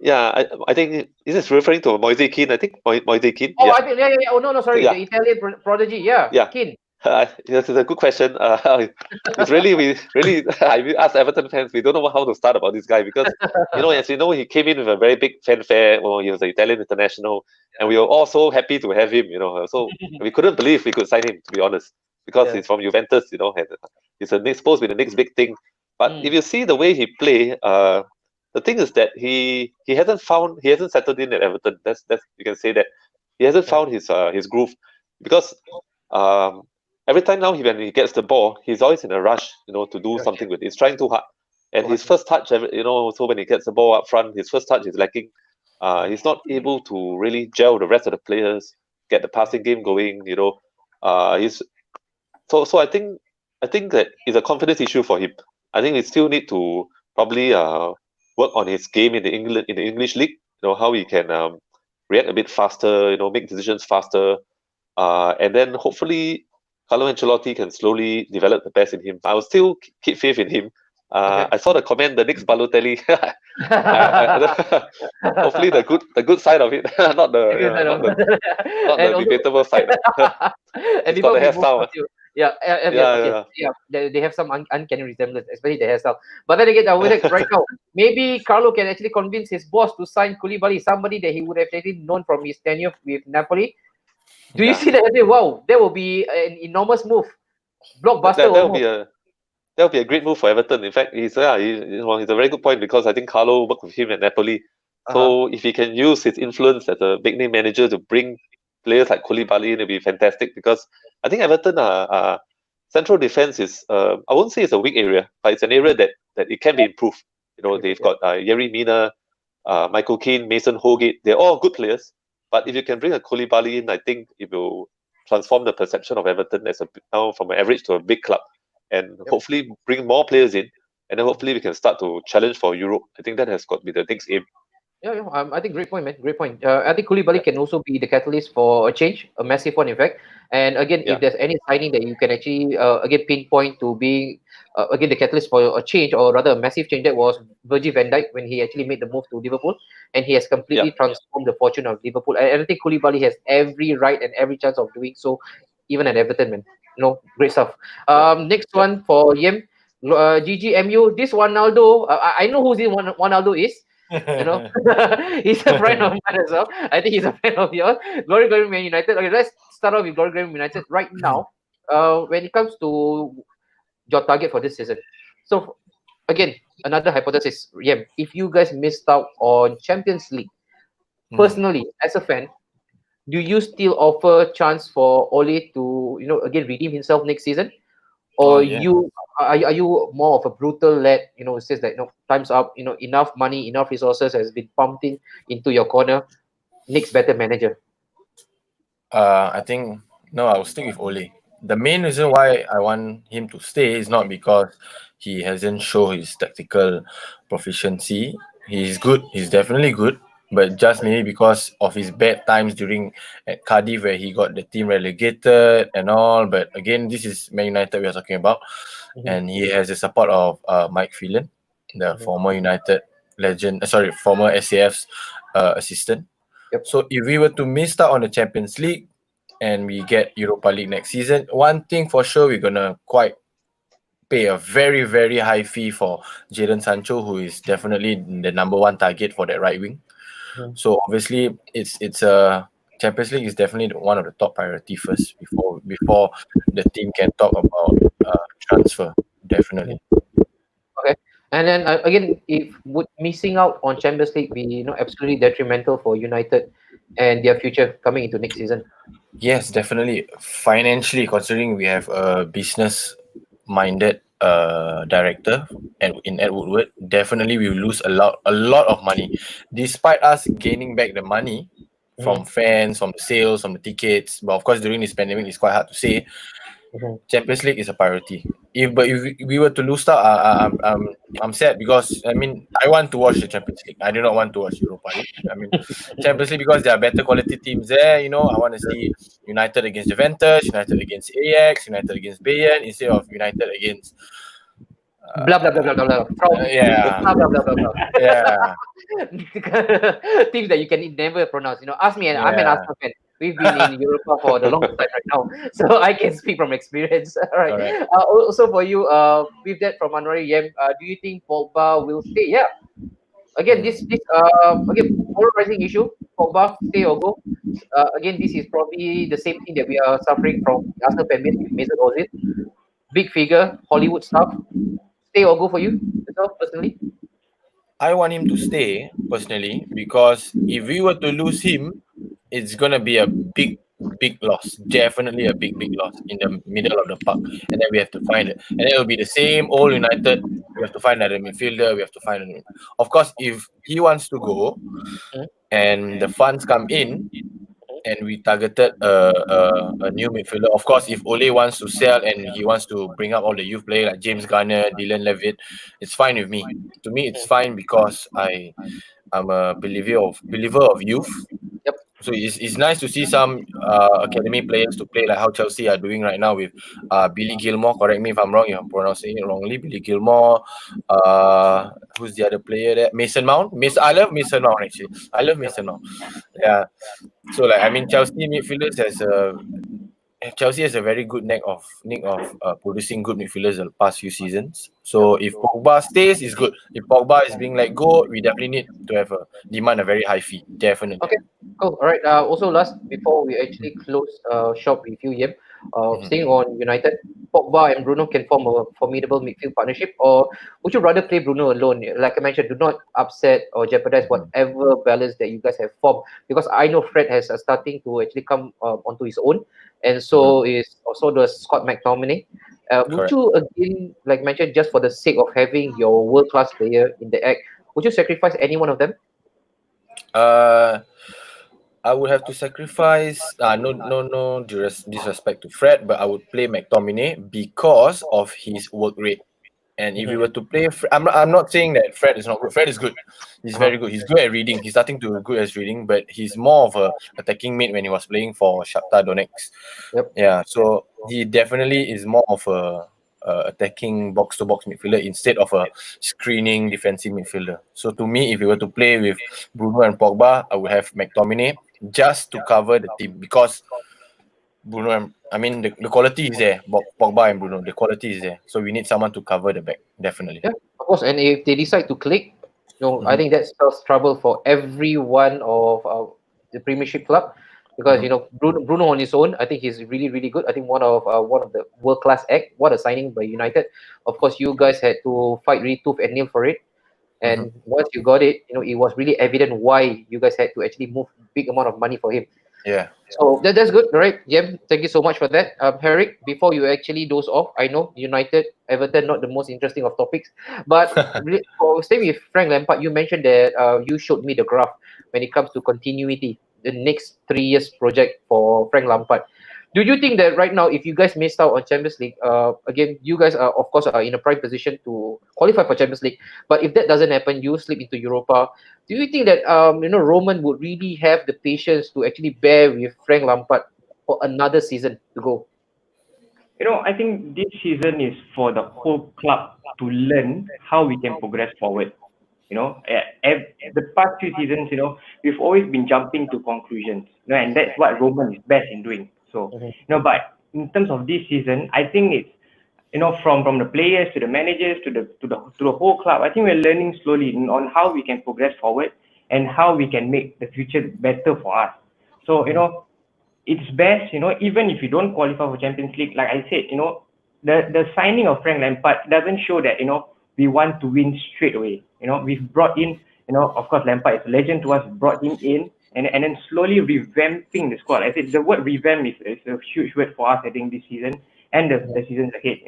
Yeah, I think this is referring to Moise Kean. I think Moise Kean. Oh, Yeah, I think yeah. Oh no, sorry, yeah, the Italian prodigy. Yeah, yeah. Keane. This is a good question. It's really we really I ask Everton fans. We don't know how to start about this guy because as you know, he came in with a very big fanfare. Well, he was an Italian international, and we were all so happy to have him. So we couldn't believe we could sign him, to be honest, because Yeah. he's from Juventus. And he's supposed to be the next big thing. But if you see the way he play, the thing is that he hasn't settled in at Everton. That's you can say that he hasn't found his groove because um every time now when he gets the ball, he's always in a rush, to do something with it. He's trying too hard. And his first touch, so when he gets the ball up front, his first touch is lacking. He's not able to really gel with the rest of the players, get the passing game going, he's so I think that it's a confidence issue for him. I think we still need to probably work on his game in the English league, how he can react a bit faster, make decisions faster. And then hopefully Carlo Ancelotti can slowly develop the best in him. I will still keep faith in him. I saw the comment, the next Balotelli. Hopefully the good side of it, not the And also, debatable side. and He's got before the we move hairstyle. on to Yeah. they have some uncanny resemblance, especially the hairstyle. But then again, with it right now, maybe Carlo can actually convince his boss to sign Koulibaly, somebody that he would have actually known from his tenure with Napoli. Do you Yeah. see that? Wow, that will be an enormous move, blockbuster That almost. would be a great move for Everton. In fact, he's a very good point because I think Carlo worked with him at Napoli. So if he can use his influence as a big name manager to bring players like Koulibaly, it'll be fantastic. Because I think Everton central defense is I won't say it's a weak area, but it's an area that it can be improved. They've got Yerry Mina, Michael Keane, Mason Holgate. They're all good players. But if you can bring a Koulibaly in, I think it will transform the perception of Everton as now from an average to a big club, and hopefully bring more players in, and then hopefully we can start to challenge for Europe. I think that has got to be the next aim. Yeah. I think great point, man. Great point. I think Koulibaly can also be the catalyst for a change, a massive one, in fact. And again, if there's any signing that you can actually again pinpoint to being again the catalyst for a change, or rather a massive change, that was Virgil van Dijk when he actually made the move to Liverpool, and he has completely transformed the fortune of Liverpool. And I think Koulibaly has every right and every chance of doing so, even at Everton, man. Great stuff. Next one for Yem, GGMU. This Ronaldo, I know who this Ronaldo is. You know, he's a friend of mine as well. I think he's a friend of yours. Glory Man United. Okay, let's start off with Glory Man United right now. When it comes to your target for this season, so again, another hypothesis. Yeah, if you guys missed out on Champions League, personally as a fan, do you still offer chance for Ole to again redeem himself next season, Oh or yeah. are you more of a brutal lad? It says that time's up. Enough money, enough resources has been pumped into your corner. Next better manager. I think no, I'll stick with Ole. The main reason why I want him to stay is not because he hasn't shown his tactical proficiency. He's good. He's definitely good. But just maybe because of his bad times during at Cardiff where he got the team relegated and all. But again, this is Man United we are talking about. And he has the support of Mike Phelan, the former United legend, former SAF's assistant. Yep. So if we were to miss out on the Champions League and we get Europa League next season, one thing for sure, we're gonna quite pay a very, very high fee for Jadon Sancho, who is definitely the number one target for that right wing. So obviously, it's a Champions League is definitely one of the top priority first before the team can talk about transfer. Definitely. Okay. And then again, if would missing out on Champions League be absolutely detrimental for United and their future coming into next season? Yes, definitely. Financially, considering we have a business-minded director in Ed Woodward, definitely we will lose a lot of money. Despite us gaining back the money from fans, from the sales, from the tickets, but of course during this pandemic, it's quite hard to say. Champions League is a priority. If we were to lose out, I'm sad because I want to watch the Champions League. I do not want to watch Europa League. Champions League because there are better quality teams there. I want to see United against Juventus, United against Ajax, United against Bayern instead of United against Blah blah blah blah blah blah. yeah. Blah blah blah blah blah. yeah. Teams that you can never pronounce. Ask me, and I'm an Arsenal fan. We've been in Europa for the longest time right now, so I can speak from experience. All right. Correct. Also for you, with that from Anwari Yem, do you think Pogba will stay? Yeah. Again, this again polarizing issue. Pogba stay or go? Again, this is probably the same thing that we are suffering from the Arsenal fan base with Mesut Ozil. Big figure, Hollywood stuff. Stay or go for you, yourself personally? I want him to stay personally because if we were to lose him, it's gonna be a big loss. Definitely a big loss in the middle of the park. And then we have to find it. And then it'll be the same old United. We have to find another midfielder. We have to find another. Of course, if he wants to go and the funds come in and we targeted a new midfielder. Of course, if Ole wants to sell and he wants to bring up all the youth players like James Garner, Dylan Levitt, it's fine with me. To me, it's fine because I'm a believer of youth. Yep. So it's nice to see some academy players to play like how Chelsea are doing right now with Billy Gilmore. Correct me if I'm wrong, if I'm pronouncing it wrongly. Billy Gilmore. Who's the other player there? Mason Mount. I love Mason Mount actually. I love Mason Mount. Yeah. So Chelsea midfielders Chelsea has a very good knack of producing good midfielders the past few seasons. So if Pogba stays, it's good. If Pogba is being let go, we definitely need to demand a very high fee. Definitely. Okay, cool. All right. Also, last before we actually close shop with you, Yem, staying on United, Pogba and Bruno can form a formidable midfield partnership, or would you rather play Bruno alone? Like I mentioned, do not upset or jeopardize whatever balance that you guys have formed, because I know Fred has starting to actually come onto his own, and so is also the Scott McTominay. Would you again, like mentioned, just for the sake of having your world-class player in the act, would you sacrifice any one of them? I would have to sacrifice no disrespect to Fred, but I would play McTominay because of his work rate. And if you were to play, I'm not saying that Fred is not good. Fred is good. He's very good. He's good at reading. He's starting to be good at reading, but he's more of a attacking mid when he was playing for Shakhtar Donetsk. Yep. Yeah, so he definitely is more of a attacking box-to-box midfielder instead of a screening defensive midfielder. So to me, if we were to play with Bruno and Pogba, I would have McTominay just to cover the team because Bruno, the quality is there. Pogba and Bruno, the quality is there. So we need someone to cover the back, definitely. Yeah, of course. And if they decide to click, I think that spells trouble for every one of the Premiership club because Bruno on his own, I think he's really really good. I think one of the world class act. What a signing by United. Of course, you guys had to fight really tooth and nail for it. And once you got it, it was really evident why you guys had to actually move big amount of money for him. Yeah. So that's good, all right? Jem, thank you so much for that. Harric, before you actually doze off, I know United, Everton, not the most interesting of topics, but stay with Frank Lampard. You mentioned that you showed me the graph when it comes to continuity, the next 3 years project for Frank Lampard. Do you think that right now, if you guys missed out on Champions League, again, you guys are of course are in a prime position to qualify for Champions League. But if that doesn't happen, you slip into Europa. Do you think that Roman would really have the patience to actually bear with Frank Lampard for another season to go? I think this season is for the whole club to learn how we can progress forward. The past few seasons, we've always been jumping to conclusions, and that's what Roman is best in doing. So, but in terms of this season, I think it's, from the players to the managers to the whole club, I think we're learning slowly on how we can progress forward and how we can make the future better for us. So, it's best, even if you don't qualify for Champions League, like I said, the signing of Frank Lampard doesn't show that, we want to win straight away. We've brought in, of course, Lampard is a legend to us, brought him in, and then slowly revamping the squad. I said the word revamp is a huge word for us, I think, this season and the seasons ahead.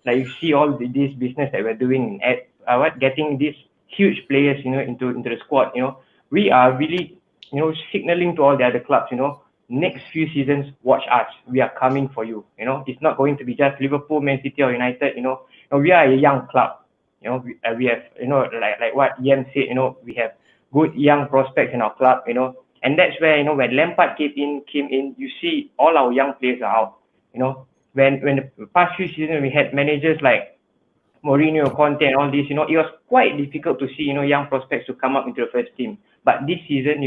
Like you see all this business that we're doing at getting these huge players, into the squad. We are really, signaling to all the other clubs, next few seasons, watch us. We are coming for you. It's not going to be just Liverpool, Man City, or United. We are a young club. We have, like what Yem said, we have good young prospects in our club, and that's where, when Lampard came in, you see all our young players are out. When the past few seasons we had managers like Mourinho, Conte, and all this, it was quite difficult to see, young prospects to come up into the first team. But this season,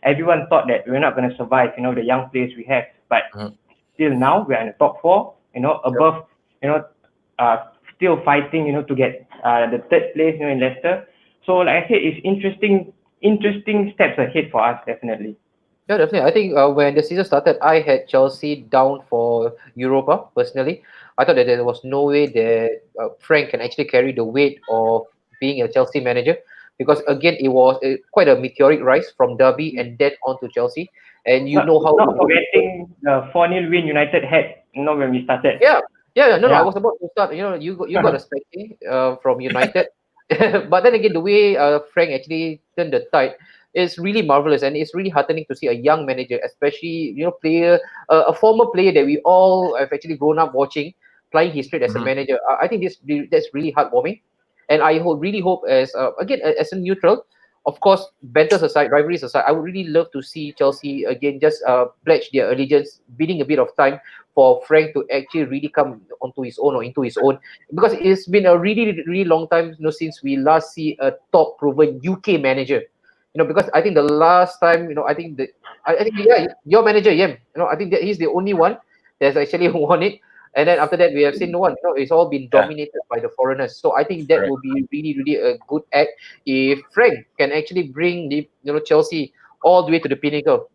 everyone thought that we're not going to survive, the young players we have. But still now we're in the top 4, above, still fighting, to get the third place, in Leicester. So like I said, it's interesting steps ahead for us, definitely. Yeah, definitely. I think when the season started, I had Chelsea down for Europa personally. I thought that there was no way that Frank can actually carry the weight of being a Chelsea manager because again, it was quite a meteoric rise from Derby and then on to Chelsea. And Not forgetting the 4-0 win United had, when we started. Yeah. No, I was about to start. You got a spectacle from United, but then again, the way Frank actually turned the tide is really marvelous, and it's really heartening to see a young manager, especially a former player that we all have actually grown up watching, playing his straight as a manager. I think that's really heartwarming, and I really hope as a neutral. Of course, banters aside, rivalries aside, I would really love to see Chelsea again just pledge their allegiance, bidding a bit of time for Frank to actually really come onto his own or into his own, because it's been a really, really long time since we last see a top proven UK manager. Because I think the last time, I think your manager Yem, I think that he's the only one that's actually won it. And then after that, we have seen no one. It's all been dominated by the foreigners. So I think that will be really, really a good act if Frank can actually bring the Chelsea all the way to the pinnacle.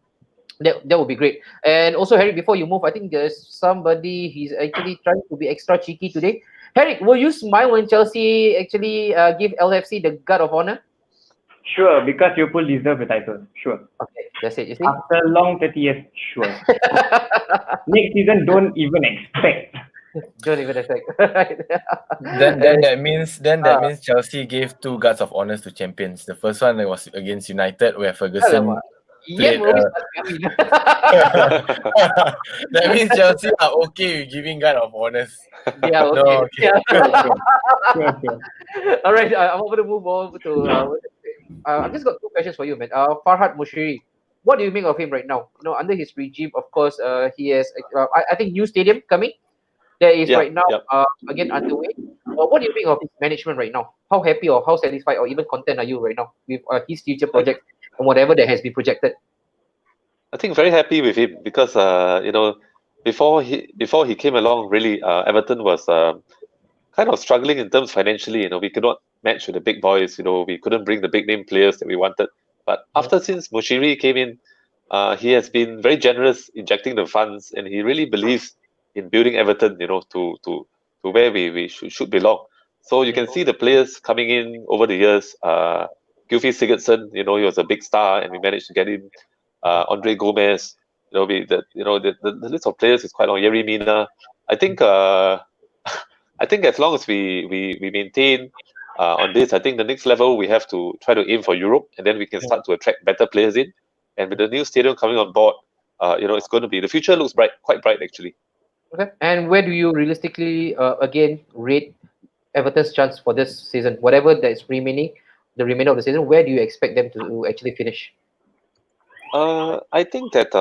That would be great. And also, Harry, before you move, I think there's somebody he's actually trying to be extra cheeky today. Harry, will you smile when Chelsea actually give LFC the guard of honor? Sure, because Liverpool deserve the title. Sure. Okay, that's it. You see? After long 30 years, sure. Next season, don't even expect. Don't even expect. Then that means Chelsea gave 2 guards of honors to champions. The first one was against United, where Ferguson played. That means Chelsea are okay with giving guard of honors. Yeah, okay. No, okay. Sure. All right, I'm going to move on to. I've just got 2 questions for you, man. Farhad Mushiri, what do you make of him right now? Under his regime, of course, he has. I think new stadium coming. There is right now again underway. What do you think of his management right now? How happy or how satisfied or even content are you right now with his future project and whatever that has been projected? I think very happy with him because before he came along, really Everton was kind of struggling in terms financially. We could not match with the big boys. We couldn't bring the big name players that we wanted. But since Moshiri came in, he has been very generous injecting the funds, and he really believes in building Everton, to where we should belong. So you can see the players coming in over the years. Gylfi Sigurdsson, he was a big star, and we managed to get him. Andre Gomez, the list of players is quite long. Yerry Mina. I think I think as long as we maintain on this, I think the next level we have to try to aim for Europe, and then we can start to attract better players in. And with the new stadium coming on board, it's going to be, the future looks bright, quite bright actually. Okay. And where do you realistically again rate Everton's chance for this season? Whatever that's remaining, the remainder of the season, where do you expect them to actually finish? I think that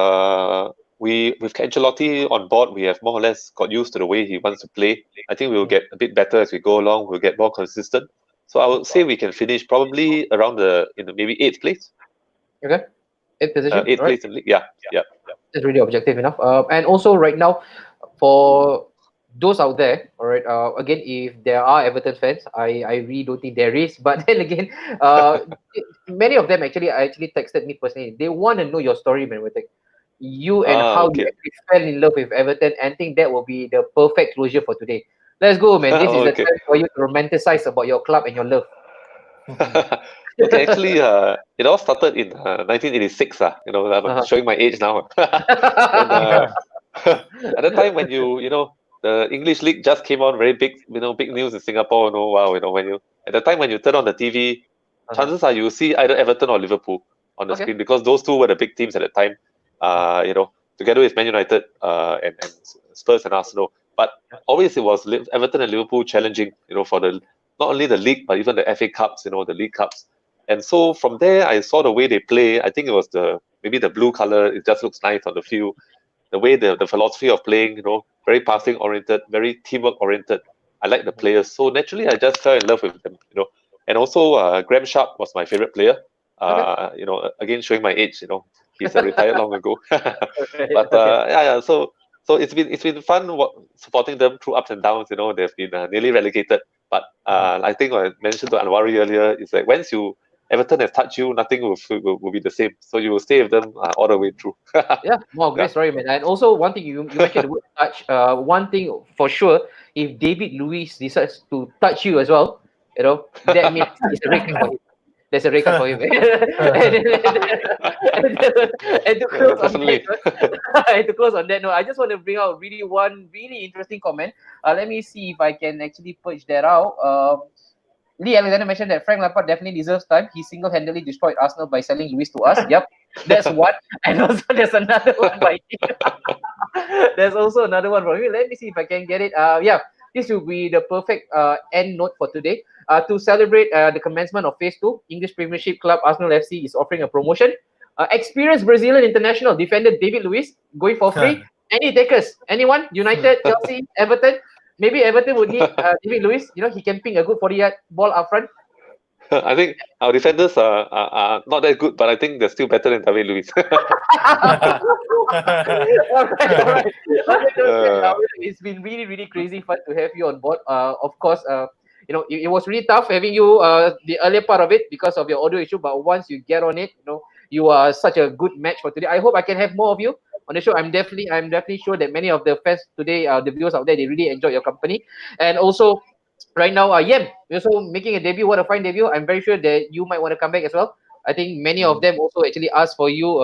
with Ancelotti on board, we have more or less got used to the way he wants to play. I think we'll get a bit better as we go along. We'll get more consistent. So I would say we can finish probably around maybe 8th place. Okay, 8th position. 8th place in league. Yeah. That's really objective enough. And also right now, for those out there, all right. Again, if there are Everton fans, I really don't think there is. But then again, many of them actually texted me personally. They want to know your story, man. You and how you actually fell in love with Everton, and think that will be the perfect closure for today. Let's go, man. This is the time for you to romanticize about your club and your love. Okay, actually, it all started in 1986. I'm showing my age now. And, at the time when the English league just came on, very big, big news in Singapore. Wow, at the time when you turn on the TV, chances are you will see either Everton or Liverpool on the screen, because those two were the big teams at the time. Together with Man United and Spurs and Arsenal. But always it was Everton and Liverpool challenging, for not only the league but even the FA Cups, the League Cups. And so from there, I saw the way they play. I think it was maybe the blue color. It just looks nice on the field. The way the philosophy of playing, very passing oriented, very teamwork oriented. I like the players. So naturally, I just fell in love with them, And also, Graham Sharp was my favorite player. Again, showing my age, he's retired long ago. But so it's been fun supporting them through ups and downs. They've been nearly relegated. But I think I mentioned to Anwari earlier, it's like once Everton has touched you, nothing will be the same. So you will stay with them all the way through. Great story, man. And also one thing you mentioned the word touch. One thing for sure, if David Luiz decides to touch you as well, that means it's a red card for him. There's a red card for him. And to close on that note, I just want to bring out one really interesting comment. Let me see if I can actually purge that out. Lee Alexander mentioned that Frank Lampard definitely deserves time. He single-handedly destroyed Arsenal by selling Luis to us. Yep, that's one. And also there's another one by him. There's also another one from him. Let me see if I can get it. This will be the perfect end note for today. To celebrate the commencement of Phase 2, English Premiership club Arsenal FC is offering a promotion. Experienced Brazilian international defender David Luiz going for free. Any takers? Anyone? United, Chelsea, Everton? Maybe Everton would need David Luiz. He can ping a good 40-yard ball up front. I think our defenders are not that good, but I think they're still better than David Luiz. All right. It's been really, really crazy fun to have you on board. Of course, it was really tough having you the earlier part of it because of your audio issue. But once you get on it, you are such a good match for today. I hope I can have more of you on the show. I'm definitely sure that many of the fans today, the viewers out there, they really enjoy your company. And also, right now, Yem, you're also making a debut. What a fine debut! I'm very sure that you might want to come back as well. I think many of them also actually asked for you.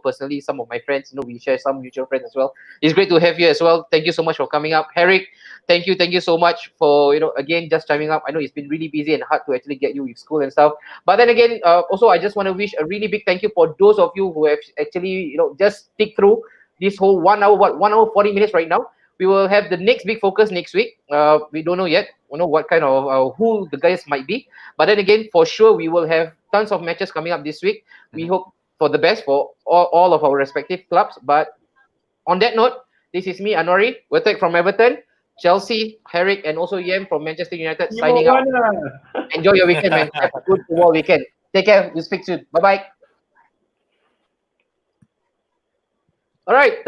Personally, some of my friends. We share some mutual friends as well. It's great to have you as well. Thank you so much for coming up, Harric. Thank you so much for again just chiming up. I know it's been really busy and hard to actually get you with school and stuff. But then again, also I just want to wish a really big thank you for those of you who have actually just stick through this whole 1 hour, 1 hour 40 minutes right now. We will have the next big focus next week. We don't know yet. We know what kind of who the guys might be. But then again, for sure, we will have tons of matches coming up this week. We hope for the best for all of our respective clubs. But on that note, this is me, Anwari. We'll take from Everton, Chelsea, Harric, and also Yem from Manchester United signing out. Enjoy your weekend, man. Have a good football weekend. Take care. We'll speak soon. Bye-bye. All right.